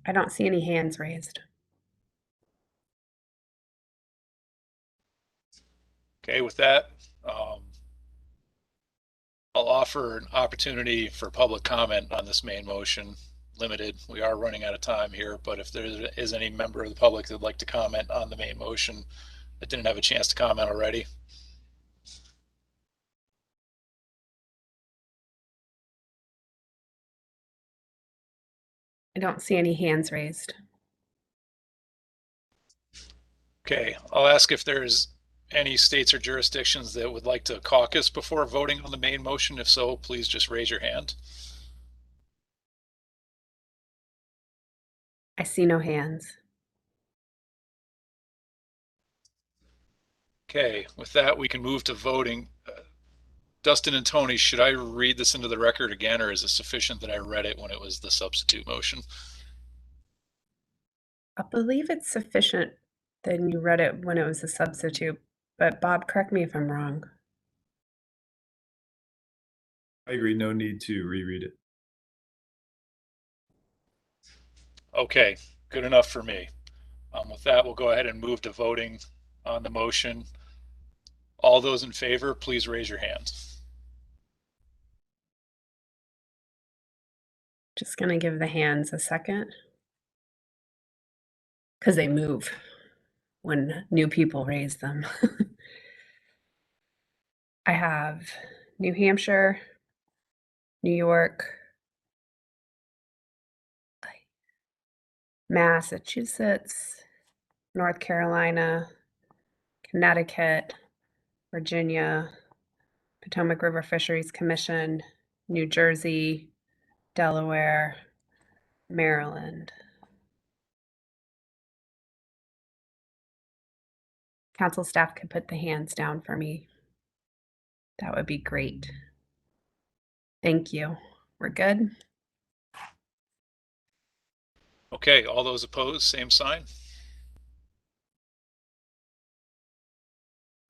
[SPEAKER 3] I don't see any hands raised.
[SPEAKER 2] Okay, with that, I'll offer an opportunity for public comment on this main motion. Limited. We are running out of time here, but if there is any member of the public that would like to comment on the main motion that didn't have a chance to comment already.
[SPEAKER 3] I don't see any hands raised.
[SPEAKER 2] Okay, I'll ask if there's any states or jurisdictions that would like to caucus before voting on the main motion. If so, please just raise your hand.
[SPEAKER 3] I see no hands.
[SPEAKER 2] Okay, with that, we can move to voting. Dustin and Tony, should I read this into the record again, or is it sufficient that I read it when it was the substitute motion?
[SPEAKER 3] I believe it's sufficient that you read it when it was a substitute, but Bob, correct me if I'm wrong.
[SPEAKER 17] I agree. No need to reread it.
[SPEAKER 2] Okay, Good enough for me. With that, we'll go ahead and move to voting on the motion. All those in favor, please raise your hands.
[SPEAKER 3] Just going to give the hands a second because they move when new people raise them. I have New Hampshire, New York, Massachusetts, North Carolina, Connecticut, Virginia, Potomac River Fisheries Commission, New Jersey, Delaware, Maryland. Council staff could put the hands down for me. That would be great. Thank you. We're good.
[SPEAKER 2] Okay, all those opposed, same sign.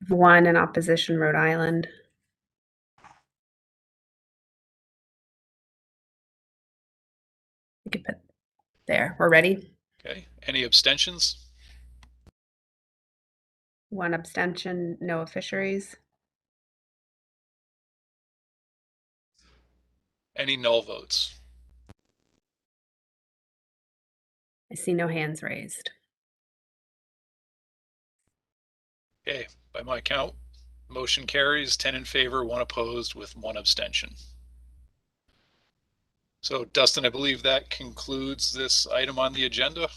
[SPEAKER 3] One in opposition, Rhode Island. We could put there. We're ready.
[SPEAKER 2] Okay, any abstentions?
[SPEAKER 3] One abstention, no fisheries.
[SPEAKER 2] Any null votes?
[SPEAKER 3] I see no hands raised.
[SPEAKER 2] Okay, by my count, motion carries 10 in favor, 1 opposed with 1 abstention. So Dustin, I believe that concludes this item on the agenda.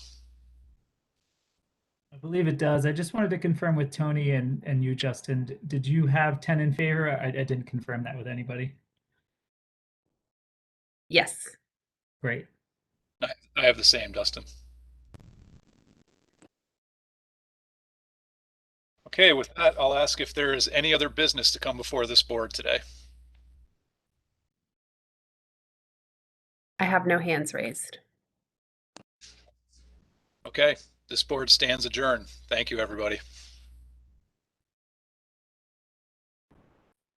[SPEAKER 4] I believe it does. I just wanted to confirm with Tony and you, Justin. Did you have 10 in favor? I didn't confirm that with anybody.
[SPEAKER 3] Yes.
[SPEAKER 4] Great.
[SPEAKER 2] I have the same, Dustin. Okay, with that, I'll ask if there is any other business to come before this board today.
[SPEAKER 3] I have no hands raised.
[SPEAKER 2] Okay, this board stands adjourned. Thank you, everybody.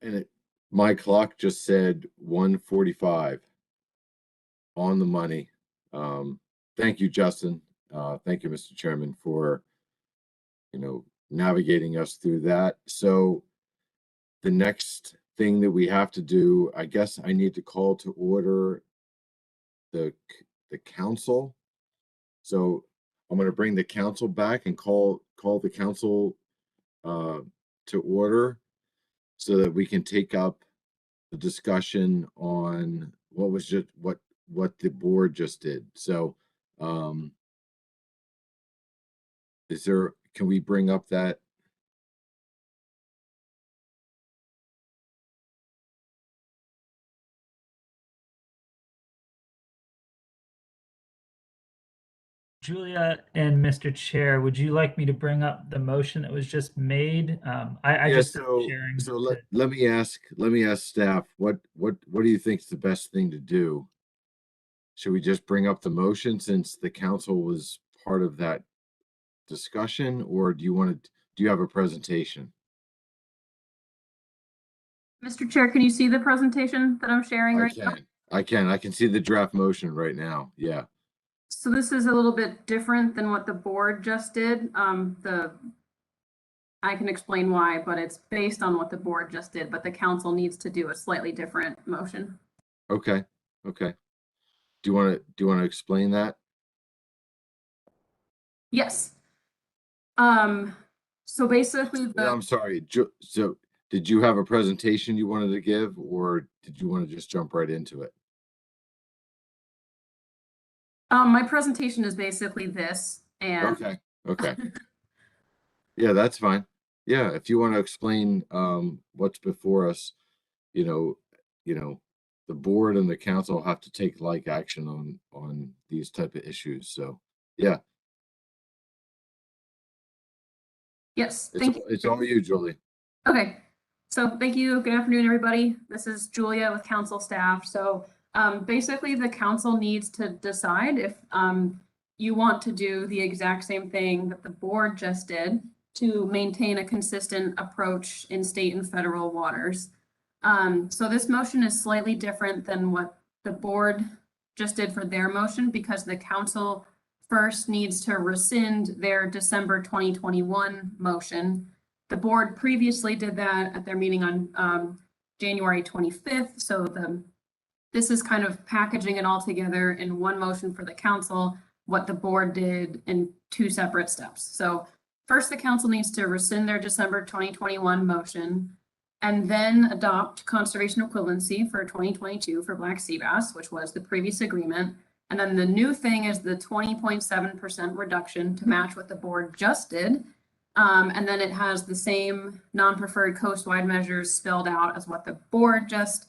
[SPEAKER 1] And my clock just said 1:45 on the money. Thank you, Justin. Thank you, Mr. Chairman, for, navigating us through that. So the next thing that we have to do, I guess I need to call to order the council. So I'm going to bring the council back and call the council to order so that we can take up the discussion on what was just what the board just did. So can we bring up that?
[SPEAKER 4] Julia and Mr. Chair, would you like me to bring up the motion that was just made?
[SPEAKER 1] Let me ask staff, what do you think is the best thing to do? Should we just bring up the motion since the council was part of that discussion, or do you have a presentation?
[SPEAKER 6] Mr. Chair, can you see the presentation that I'm sharing right now?
[SPEAKER 1] I can see the draft motion right now. Yeah.
[SPEAKER 6] So this is a little bit different than what the board just did. I can explain why, but it's based on what the board just did, but the council needs to do a slightly different motion.
[SPEAKER 1] Okay. Do you want to explain that?
[SPEAKER 6] Yes. So basically
[SPEAKER 1] I'm sorry. So did you have a presentation you wanted to give, or did you want to just jump right into it?
[SPEAKER 6] My presentation is basically this, and
[SPEAKER 1] okay. Yeah, that's fine. Yeah, if you want to explain what's before us, the board and the council have to take like action on these type of issues. So yeah.
[SPEAKER 6] Yes, thank you.
[SPEAKER 1] It's all you, Julie.
[SPEAKER 6] Okay, so thank you. Good afternoon, everybody. This is Julia with council staff. So basically, the council needs to decide if you want to do the exact same thing that the board just did to maintain a consistent approach in state and federal waters. So this motion is slightly different than what the board just did for their motion because the council
[SPEAKER 18] first needs to rescind their December 2021 motion. The board previously did that at their meeting on January 25th. So this is kind of packaging it all together in one motion for the council, what the board did in two separate steps. So first, the council needs to rescind their December 2021 motion and then adopt conservation equivalency for 2022 for black sea bass, which was the previous agreement. And then the new thing is the 20.7% reduction to match what the board just did. And then it has the same non-preferred coast-wide measures spelled out as what the board just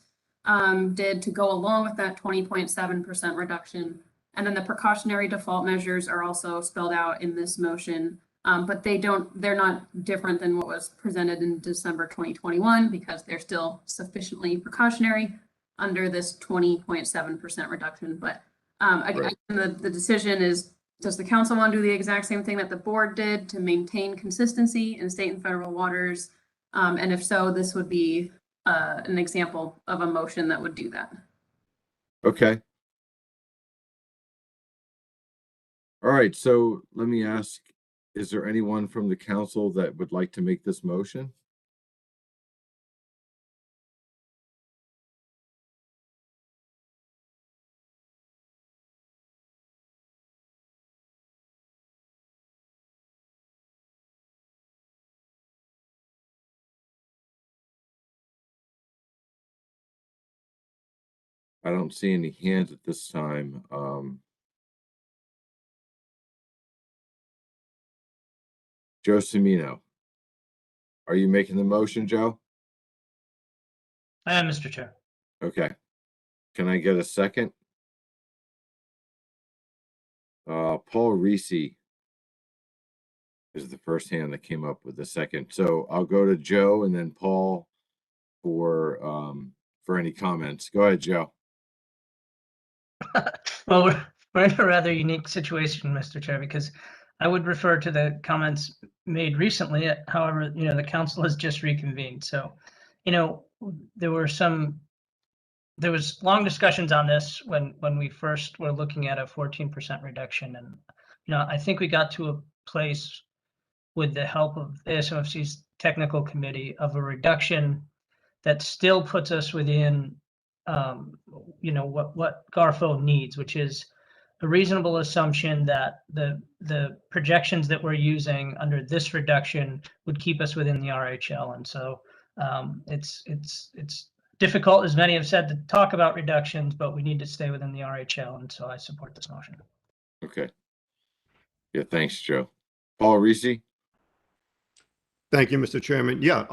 [SPEAKER 18] did to go along with that 20.7% reduction. And then the precautionary default measures are also spelled out in this motion, but they're not different than what was presented in December 2021 because they're still sufficiently precautionary under this 20.7% reduction. But again, the decision is, does the council want to do the exact same thing that the board did to maintain consistency in state and federal waters? And if so, this would be an example of a motion that would do that.
[SPEAKER 1] Okay. All right, so let me ask, is there anyone from the council that would like to make this motion? I don't see any hands at this time. Joe Semino, are you making the motion, Joe?
[SPEAKER 19] I am, Mr. Chair.
[SPEAKER 1] Okay. Can I get a second? Paul Reese is the first hand that came up with the second. So I'll go to Joe and then Paul for any comments. Go ahead, Joe.
[SPEAKER 19] Well, we're in a rather unique situation, Mr. Chair, because I would refer to the comments made recently. However, the council has just reconvened. So, there was long discussions on this when we first were looking at a 14% reduction. And, I think we got to a place with the help of ASMFC's technical committee of a reduction that still puts us within, what Garfield needs, which is a reasonable assumption that the projections that we're using under this reduction would keep us within the RHL. And so it's difficult, as many have said, to talk about reductions, but we need to stay within the RHL. And so I support this motion.
[SPEAKER 1] Okay. Yeah, thanks, Joe. Paul Reese.
[SPEAKER 20] Thank you, Mr. Chairman. Yeah,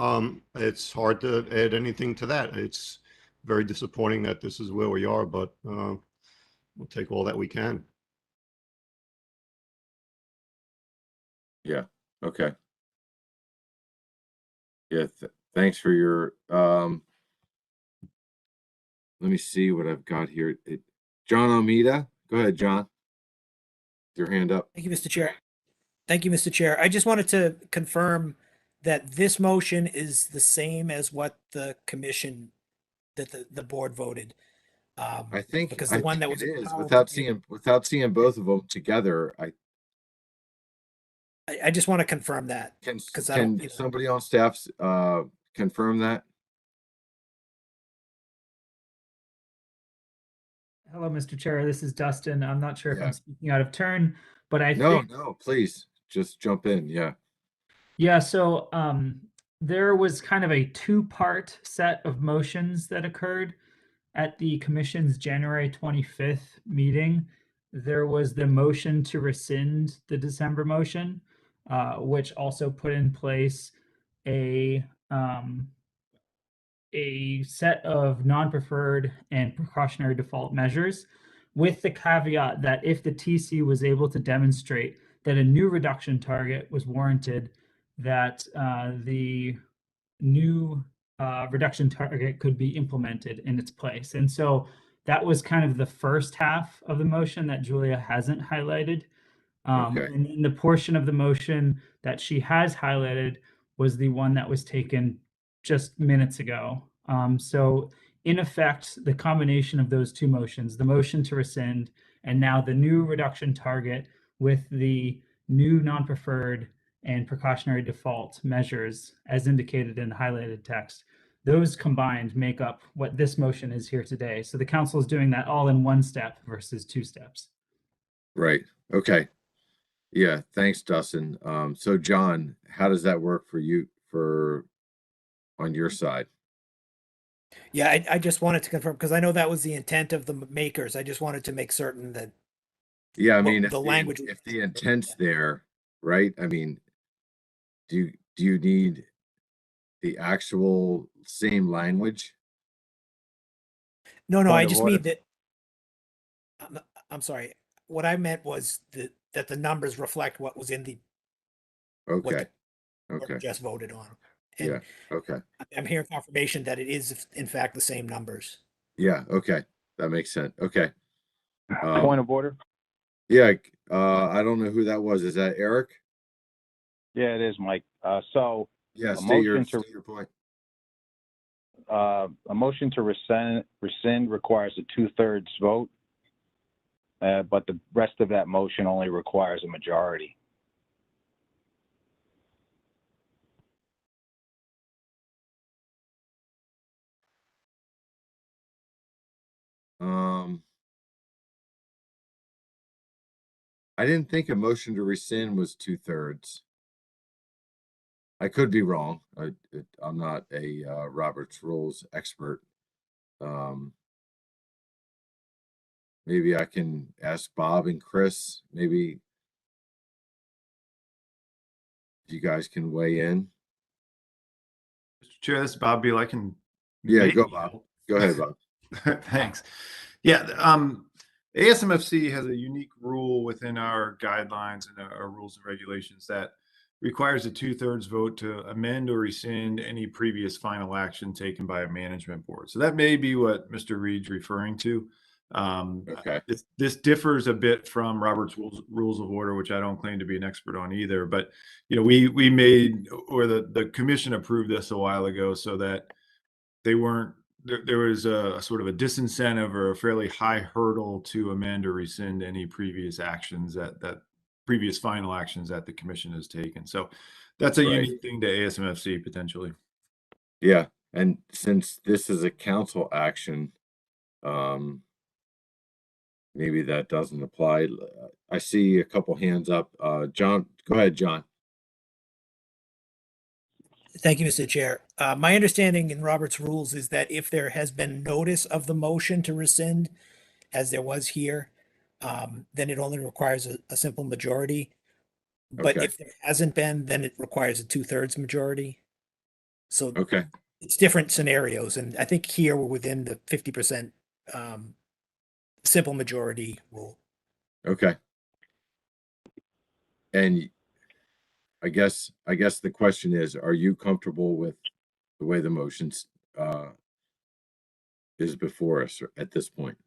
[SPEAKER 20] it's hard to add anything to that. It's very disappointing that this is where we are, but we'll take all that we can.
[SPEAKER 1] Yeah. Okay. Yeah. Thanks for your. Let me see what I've got here. John Almeida. Go ahead, John. Your hand up.
[SPEAKER 21] Thank you, Mr. Chair. Thank you, Mr. Chair. I just wanted to confirm that this motion is the same as what the commission, that the board voted.
[SPEAKER 1] I think
[SPEAKER 21] because the one that was
[SPEAKER 1] it is without seeing both of them together.
[SPEAKER 21] I just want to confirm that.
[SPEAKER 1] Can somebody on staff confirm that?
[SPEAKER 4] Hello, Mr. Chair. This is Dustin. I'm not sure if I'm speaking out of turn, but
[SPEAKER 1] No, please just jump in. Yeah.
[SPEAKER 4] Yeah. So there was kind of a two-part set of motions that occurred at the commission's January 25th meeting. There was the motion to rescind the December motion, which also put in place a set of non-preferred and precautionary default measures, with the caveat that if the TC was able to demonstrate that a new reduction target was warranted, that the new reduction target could be implemented in its place. And so that was kind of the first half of the motion that Julia hasn't highlighted. And in the portion of the motion that she has highlighted was the one that was taken just minutes ago. So in effect, the combination of those two motions, the motion to rescind and now the new reduction target, with the new non-preferred and precautionary default measures as indicated in the highlighted text. Those combined make up what this motion is here today. So the council is doing that all in one step versus two steps.
[SPEAKER 1] Right. Okay. Yeah. Thanks, Dustin. So John, how does that work for you on your side?
[SPEAKER 21] Yeah, I just wanted to confirm, because I know that was the intent of the makers. I just wanted to make certain that
[SPEAKER 1] Yeah, I
[SPEAKER 21] what
[SPEAKER 1] mean,
[SPEAKER 21] the language.
[SPEAKER 1] if the intent's there, right? I mean, do you need the actual same language?
[SPEAKER 21] No, I
[SPEAKER 17] Point of
[SPEAKER 21] just
[SPEAKER 17] order.
[SPEAKER 21] mean that. I'm sorry. What I meant was that the numbers reflect what was in the
[SPEAKER 1] Okay.
[SPEAKER 21] what
[SPEAKER 1] Okay.
[SPEAKER 21] just voted on.
[SPEAKER 1] Yeah.
[SPEAKER 21] And
[SPEAKER 1] Okay.
[SPEAKER 21] I'm hearing confirmation that it is in fact the same numbers.
[SPEAKER 1] Yeah. Okay. That makes sense. Okay.
[SPEAKER 17] Point of order.
[SPEAKER 1] Yeah. I don't know who that was. Is that Eric?
[SPEAKER 17] Yeah, it is, Mike. So
[SPEAKER 1] Yeah.
[SPEAKER 17] a
[SPEAKER 1] State your point.
[SPEAKER 17] a motion to rescind requires a 2/3 vote, but the rest of that motion only requires a majority.
[SPEAKER 1] I didn't think a motion to rescind was 2/3. I could be wrong. I'm not a Robert's Rules expert. Maybe I can ask Bob and Chris. Maybe you guys can weigh in.
[SPEAKER 5] Mr. Chair, this is Bob Beal. I can.
[SPEAKER 1] Yeah, go Bob. Go ahead, Bob.
[SPEAKER 5] Thanks. Yeah, ASMFC has a unique rule within our guidelines and our rules and regulations that requires a 2/3 vote to amend or rescind any previous final action taken by a management board. So that may be what Mr. Reed's referring to.
[SPEAKER 1] Okay.
[SPEAKER 5] This differs a bit from Robert's Rules of Order, which I don't claim to be an expert on either. But we made, or the commission approved this a while ago, so that they weren't. There was a sort of a disincentive or a fairly high hurdle to amend or rescind any previous actions that previous final actions that the commission has taken. So that's a unique thing to ASMFC potentially.
[SPEAKER 1] Yeah, and since this is a council action, maybe that doesn't apply. I see a couple hands up. John, go ahead, John.
[SPEAKER 21] Thank you, Mr. Chair. My understanding in Robert's rules is that if there has been notice of the motion to rescind, as there was here, then it only requires a simple majority. But
[SPEAKER 1] Okay.
[SPEAKER 21] if there hasn't been, then it requires a 2/3 majority. So
[SPEAKER 1] Okay.
[SPEAKER 21] it's different scenarios. And I think here we're within the 50% simple majority rule.
[SPEAKER 1] Okay. And I guess the question is, are you comfortable with the way the motions is before us at this point?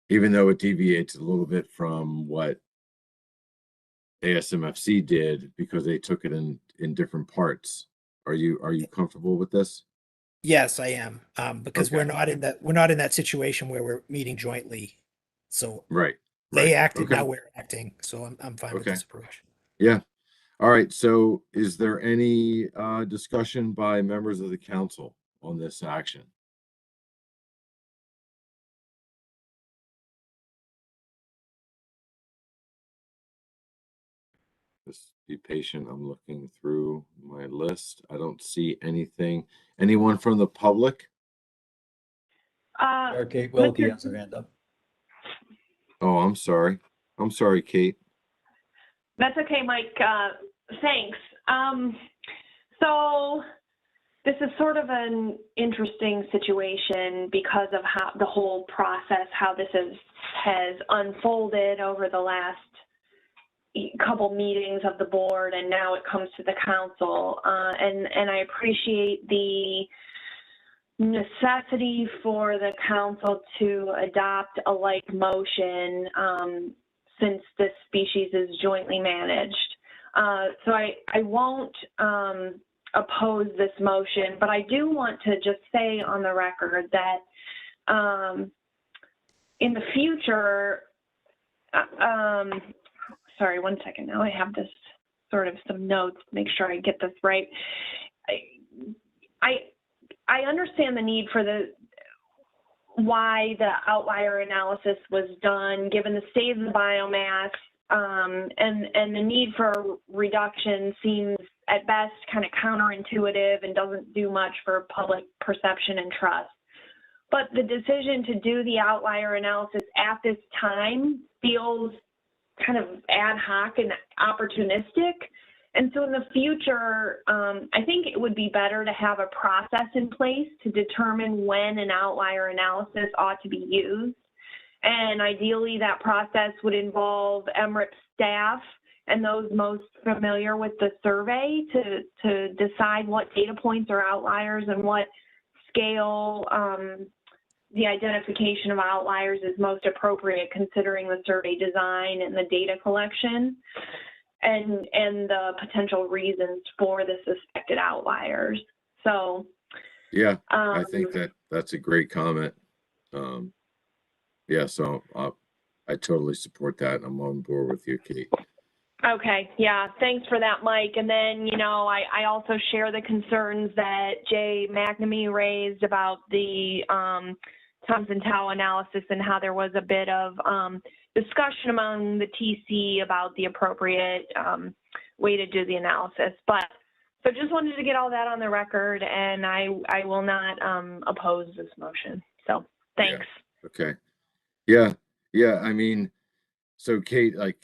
[SPEAKER 1] Even though it deviates a little bit from what ASMFC did because they took it in different parts. Are you comfortable with this?
[SPEAKER 21] Yes, I am. Because
[SPEAKER 1] Okay.
[SPEAKER 21] we're not in that situation where we're meeting jointly. So
[SPEAKER 1] Right.
[SPEAKER 21] they acted,
[SPEAKER 1] Okay.
[SPEAKER 21] now we're acting. So I'm fine with
[SPEAKER 1] Okay.
[SPEAKER 21] this approach.
[SPEAKER 1] Yeah. All right. So is there any discussion by members of the council on this action? Just be patient. I'm looking through my list. I don't see anything. Anyone from the public?
[SPEAKER 17] Kate Wilkie has her hand up.
[SPEAKER 1] Oh, I'm sorry. I'm sorry, Kate.
[SPEAKER 22] That's okay, Mike. Thanks. So this is sort of an interesting situation because of how the whole process, how this has unfolded over the last couple meetings of the board, and now it comes to the council. And I appreciate the necessity for the council to adopt a like motion since this species is jointly managed. So I won't oppose this motion, but I do want to just say on the record that in the future, sorry, 1 second. Now I have this sort of some notes to make sure I get this right. I understand the need for why the outlier analysis was done, given the state of the biomass, and the need for a reduction seems at best kind of counterintuitive and doesn't do much for public perception and trust. But the decision to do the outlier analysis at this time feels kind of ad hoc and opportunistic. And so in the future, I think it would be better to have a process in place to determine when an outlier analysis ought to be used. And ideally, that process would involve MRIP staff and those most familiar with the survey to decide what data points are outliers and what scale the identification of outliers is most appropriate considering the survey design and the data collection and the potential reasons for the suspected outliers. So
[SPEAKER 1] yeah, I think that's a great comment. Yeah, so I totally support that, and I'm on board with you, Kate.
[SPEAKER 22] Okay, yeah, thanks for that, Mike. And then, you know, I also share the concerns that Jay McNamee raised about the Thomson Tau analysis and how there was a bit of discussion among the TC about the appropriate way to do the analysis. But so just wanted to get all that on the record, and I will not oppose this motion. So thanks.
[SPEAKER 1] Yeah. Okay. Yeah. I mean, so Kate, like,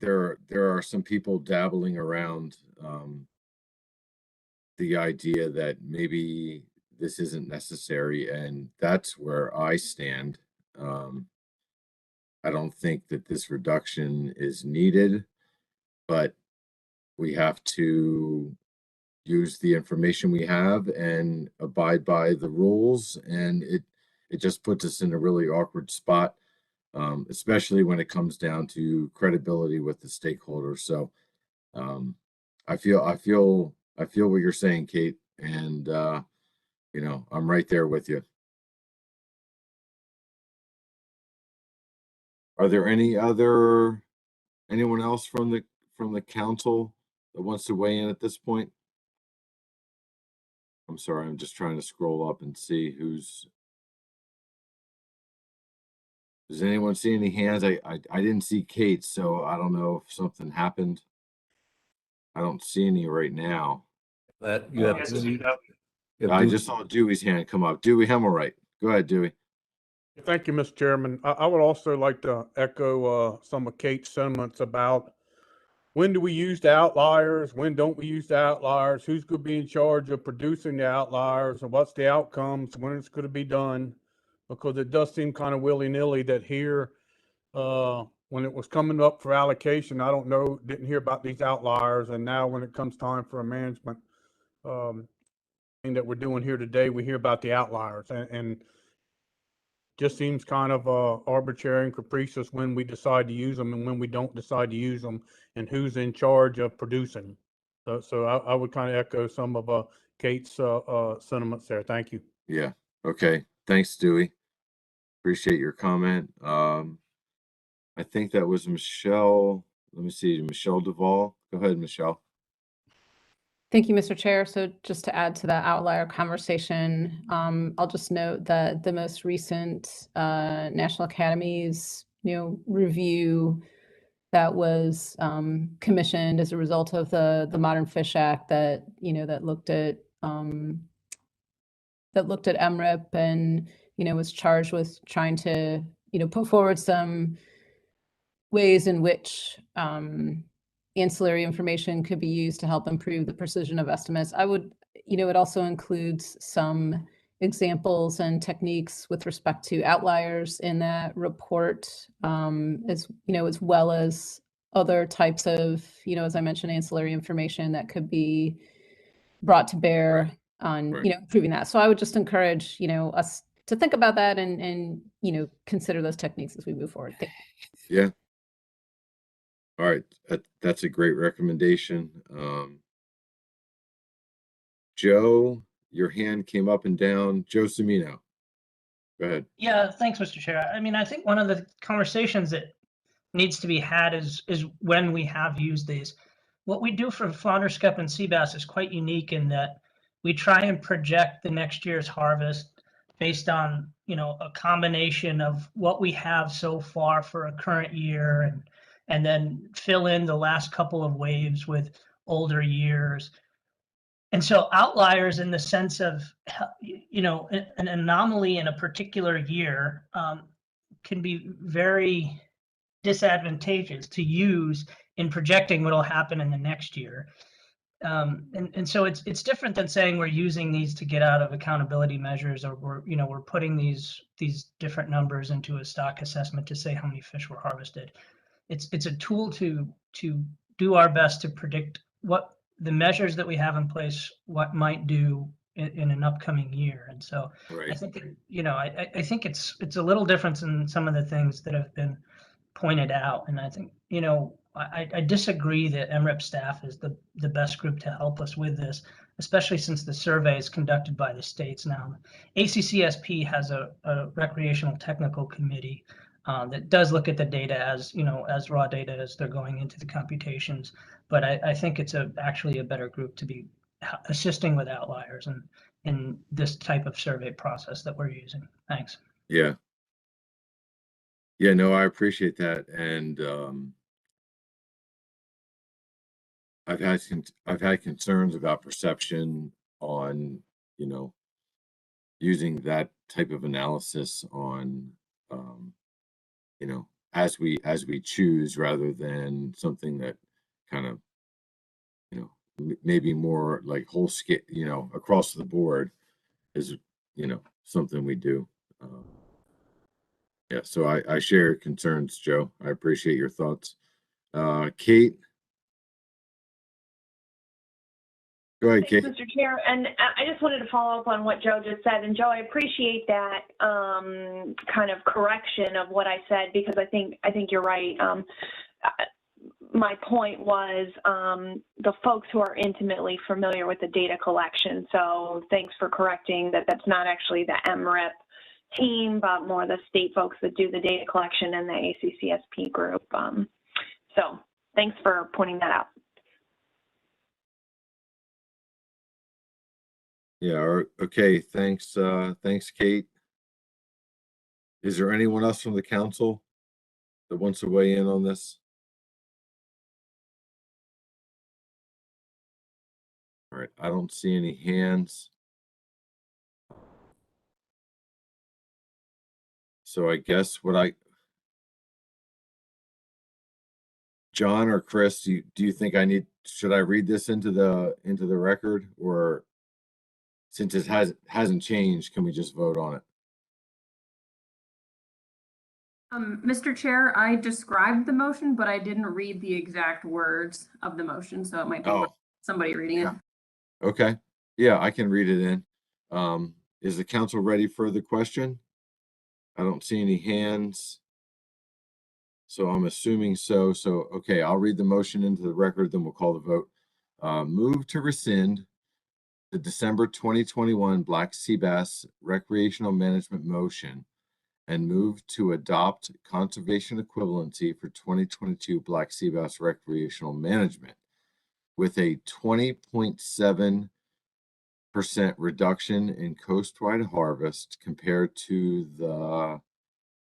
[SPEAKER 1] there are some people dabbling around the idea that maybe this isn't necessary, and that's where I stand. I don't think that this reduction is needed, but we have to use the information we have and abide by the rules, and it just puts us in a really awkward spot, especially when it comes down to credibility with the stakeholders. So I feel what you're saying, Kate, and you know, I'm right there with you. Are there anyone else from the council that wants to weigh in at this point? I'm sorry, I'm just trying to scroll up and see who's. Does anyone see any hands? I didn't see Kate, so I don't know if something happened. I don't see any right now.
[SPEAKER 8] That you have.
[SPEAKER 1] I just saw Dewey's hand come up. Dewey Hemmelwright. Go ahead, Dewey.
[SPEAKER 9] Thank you, Mr. Chairman. I would also like to echo some of Kate's sentiments about when do we use the outliers, when don't we use the outliers, who's going to be in charge of producing the outliers, and what's the outcomes, when it's going to be done, because it does seem kind of willy-nilly that here, when it was coming up for allocation, I don't know, didn't hear about these outliers, and now when it comes time for a management thing that we're doing here today, we hear about the outliers, and just seems kind of arbitrary and capricious when we decide to use them and when we don't decide to use them, and who's in charge of producing. So I would kind of echo some of Kate's sentiments there. Thank you.
[SPEAKER 1] Yeah. Okay. Thanks, Dewey. Appreciate your comment. I think that was Michelle. Let me see. Michelle Duvall. Go ahead, Michelle.
[SPEAKER 23] Thank you, Mr. Chair. So just to add to that outlier conversation, I'll just note that the most recent National Academies, review that was commissioned as a result of the Modern Fish Act that looked at MRIP and was charged with trying to put forward some ways in which ancillary information could be used to help improve the precision of estimates. It also includes some examples and techniques with respect to outliers in that report, as well as other types of, as I mentioned, ancillary information that could be brought to bear on, improving that. So I would just encourage, us to think about that and consider those techniques as we move forward.
[SPEAKER 1] Yeah. All right, that's a great recommendation. Joe, your hand came up and down. Joe Cimino. Go ahead.
[SPEAKER 19] Yeah, thanks, Mr. Chair. I mean, I think one of the conversations that needs to be had is when we have used these. What we do for flounder, scup, and sea bass is quite unique in that we try and project the next year's harvest based on, you know, a combination of what we have so far for a current year, and then fill in the last couple of waves with older years. And so outliers in the sense of, you know, an anomaly in a particular year can be very disadvantageous to use in projecting what will happen in the next year. And so it's different than saying we're using these to get out of accountability measures, or we're putting these different numbers into a stock assessment to say how many fish were harvested. It's a tool to do our best to predict what the measures that we have in place, what might do in an upcoming year. And so
[SPEAKER 1] Right.
[SPEAKER 19] I think, I think it's a little different than some of the things that have been pointed out. And I think, I disagree that MREP staff is the best group to help us with this, especially since the survey is conducted by the states now. ACCSP has a recreational technical committee that does look at the data as raw data as they're going into the computations. But I think it's actually a better group to be assisting with outliers and in this type of survey process that we're using. Thanks.
[SPEAKER 1] Yeah. Yeah, no, I appreciate that. And I've had concerns about perception on, using that type of analysis on, as we choose, rather than something that kind of, maybe more like whole scale, across the board is, something we do. Yeah, so I share your concerns, Joe. I appreciate your thoughts. Kate? Go ahead,
[SPEAKER 22] Thanks,
[SPEAKER 1] Kate.
[SPEAKER 22] Mr. Chair. And I just wanted to follow up on what Joe just said. And Joe, I appreciate that kind of correction of what I said, because I think you're right. My point was the folks who are intimately familiar with the data collection. So thanks for correcting that. That's not actually the MREP team, but more the state folks that do the data collection and the ACCSP group. So thanks for pointing that out.
[SPEAKER 1] Yeah, okay, thanks, thanks, Kate. Is there anyone else from the council that wants to weigh in on this? All right, I don't see any hands. So I guess John or Chris, do you think should I read this into the record, or since it hasn't changed, can we just vote on it?
[SPEAKER 18] Mr. Chair, I described the motion, but I didn't read the exact words of the motion, so it might be worth somebody reading it.
[SPEAKER 1] Okay, yeah, I can read it in. Is the council ready for the question? I don't see any hands, so I'm assuming so. So, okay, I'll read the motion into the record, then we'll call the vote. Move to rescind the December 2021 Black Seabass recreational management motion and move to adopt conservation equivalency for 2022 Black Seabass recreational management with a 20.7% reduction in coastwide harvest compared to the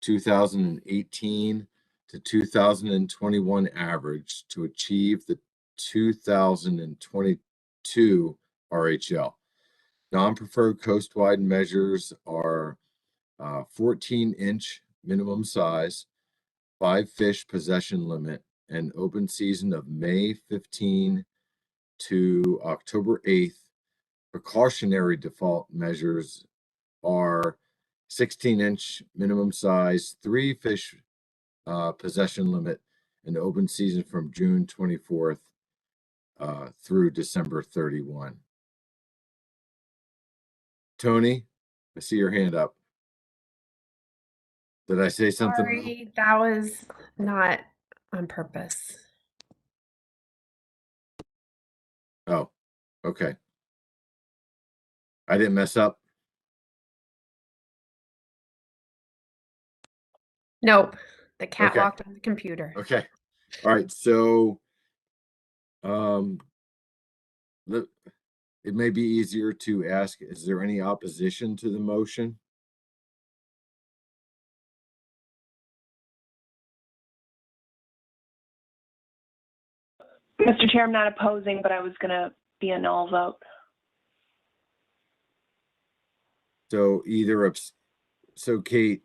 [SPEAKER 1] 2018 to 2021 average to achieve the 2022 RHL. Non-preferred coastwide measures are 14-inch minimum size, 5 fish possession limit, and open season of May 15 to October 8th. Precautionary default measures are 16-inch minimum size, 3 fish possession limit, and open season from June 24th through December 31. Tony, I see your hand up. Did I say something?
[SPEAKER 3] Sorry, that was not on purpose.
[SPEAKER 1] Oh, okay. I didn't mess up.
[SPEAKER 3] Nope. The cat
[SPEAKER 1] Okay.
[SPEAKER 3] walked on the computer.
[SPEAKER 1] Okay. All right. So, it may be easier to ask, is there any opposition to the motion?
[SPEAKER 22] Mr. Chair, I'm not opposing, but I was going to be a null vote.
[SPEAKER 1] So either, so Kate,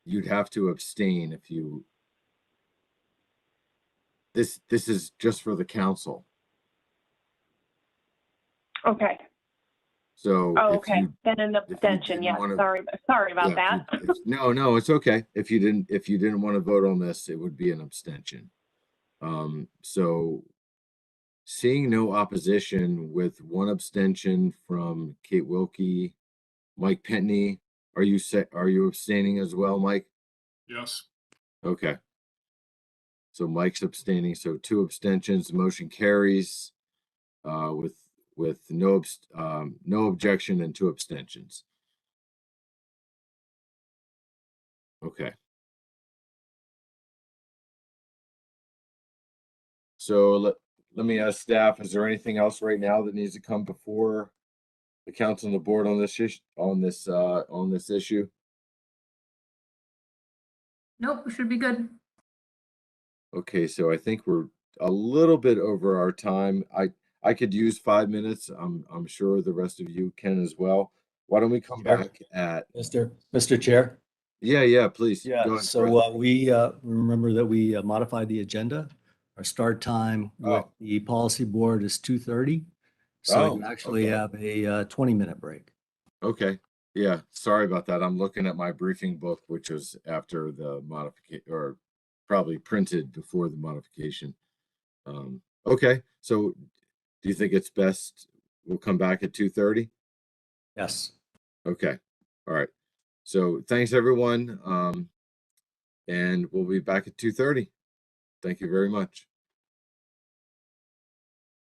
[SPEAKER 1] you'd have to abstain if you, this is just for the council.
[SPEAKER 22] Okay.
[SPEAKER 1] So
[SPEAKER 22] Oh,
[SPEAKER 1] if
[SPEAKER 22] okay.
[SPEAKER 1] you,
[SPEAKER 22] Then an abstention. Yes. Sorry about that.
[SPEAKER 1] No, it's okay. If you didn't want to vote on this, it would be an abstention. So seeing no opposition with one abstention from Kate Wilkie, Mike Pentney, are you abstaining as well, Mike?
[SPEAKER 2] Yes.
[SPEAKER 1] Okay. So Mike's abstaining, so 2 abstentions, the motion carries with no objection and 2 abstentions. Okay. So let me ask staff, is there anything else right now that needs to come before the council and the board on this issue?
[SPEAKER 18] Nope, we should be good.
[SPEAKER 1] Okay, so I think we're a little bit over our time. I could use 5 minutes. I'm sure the rest of you can as well. Why don't we come back at
[SPEAKER 8] Mr. Chair?
[SPEAKER 1] Yeah, please.
[SPEAKER 8] Yeah,
[SPEAKER 1] Go ahead,
[SPEAKER 8] so we remember that we modified the agenda. Our start time with the policy board is 2:30. So you actually have a 20-minute break.
[SPEAKER 1] Okay. Yeah, sorry about that. I'm looking at my briefing book, which was after the modification, or probably printed before the modification. Okay, so do you think it's best we'll come back at 2:30?
[SPEAKER 8] Yes.
[SPEAKER 1] Okay, all right. So thanks, everyone. And we'll be back at 2:30. Thank you very much.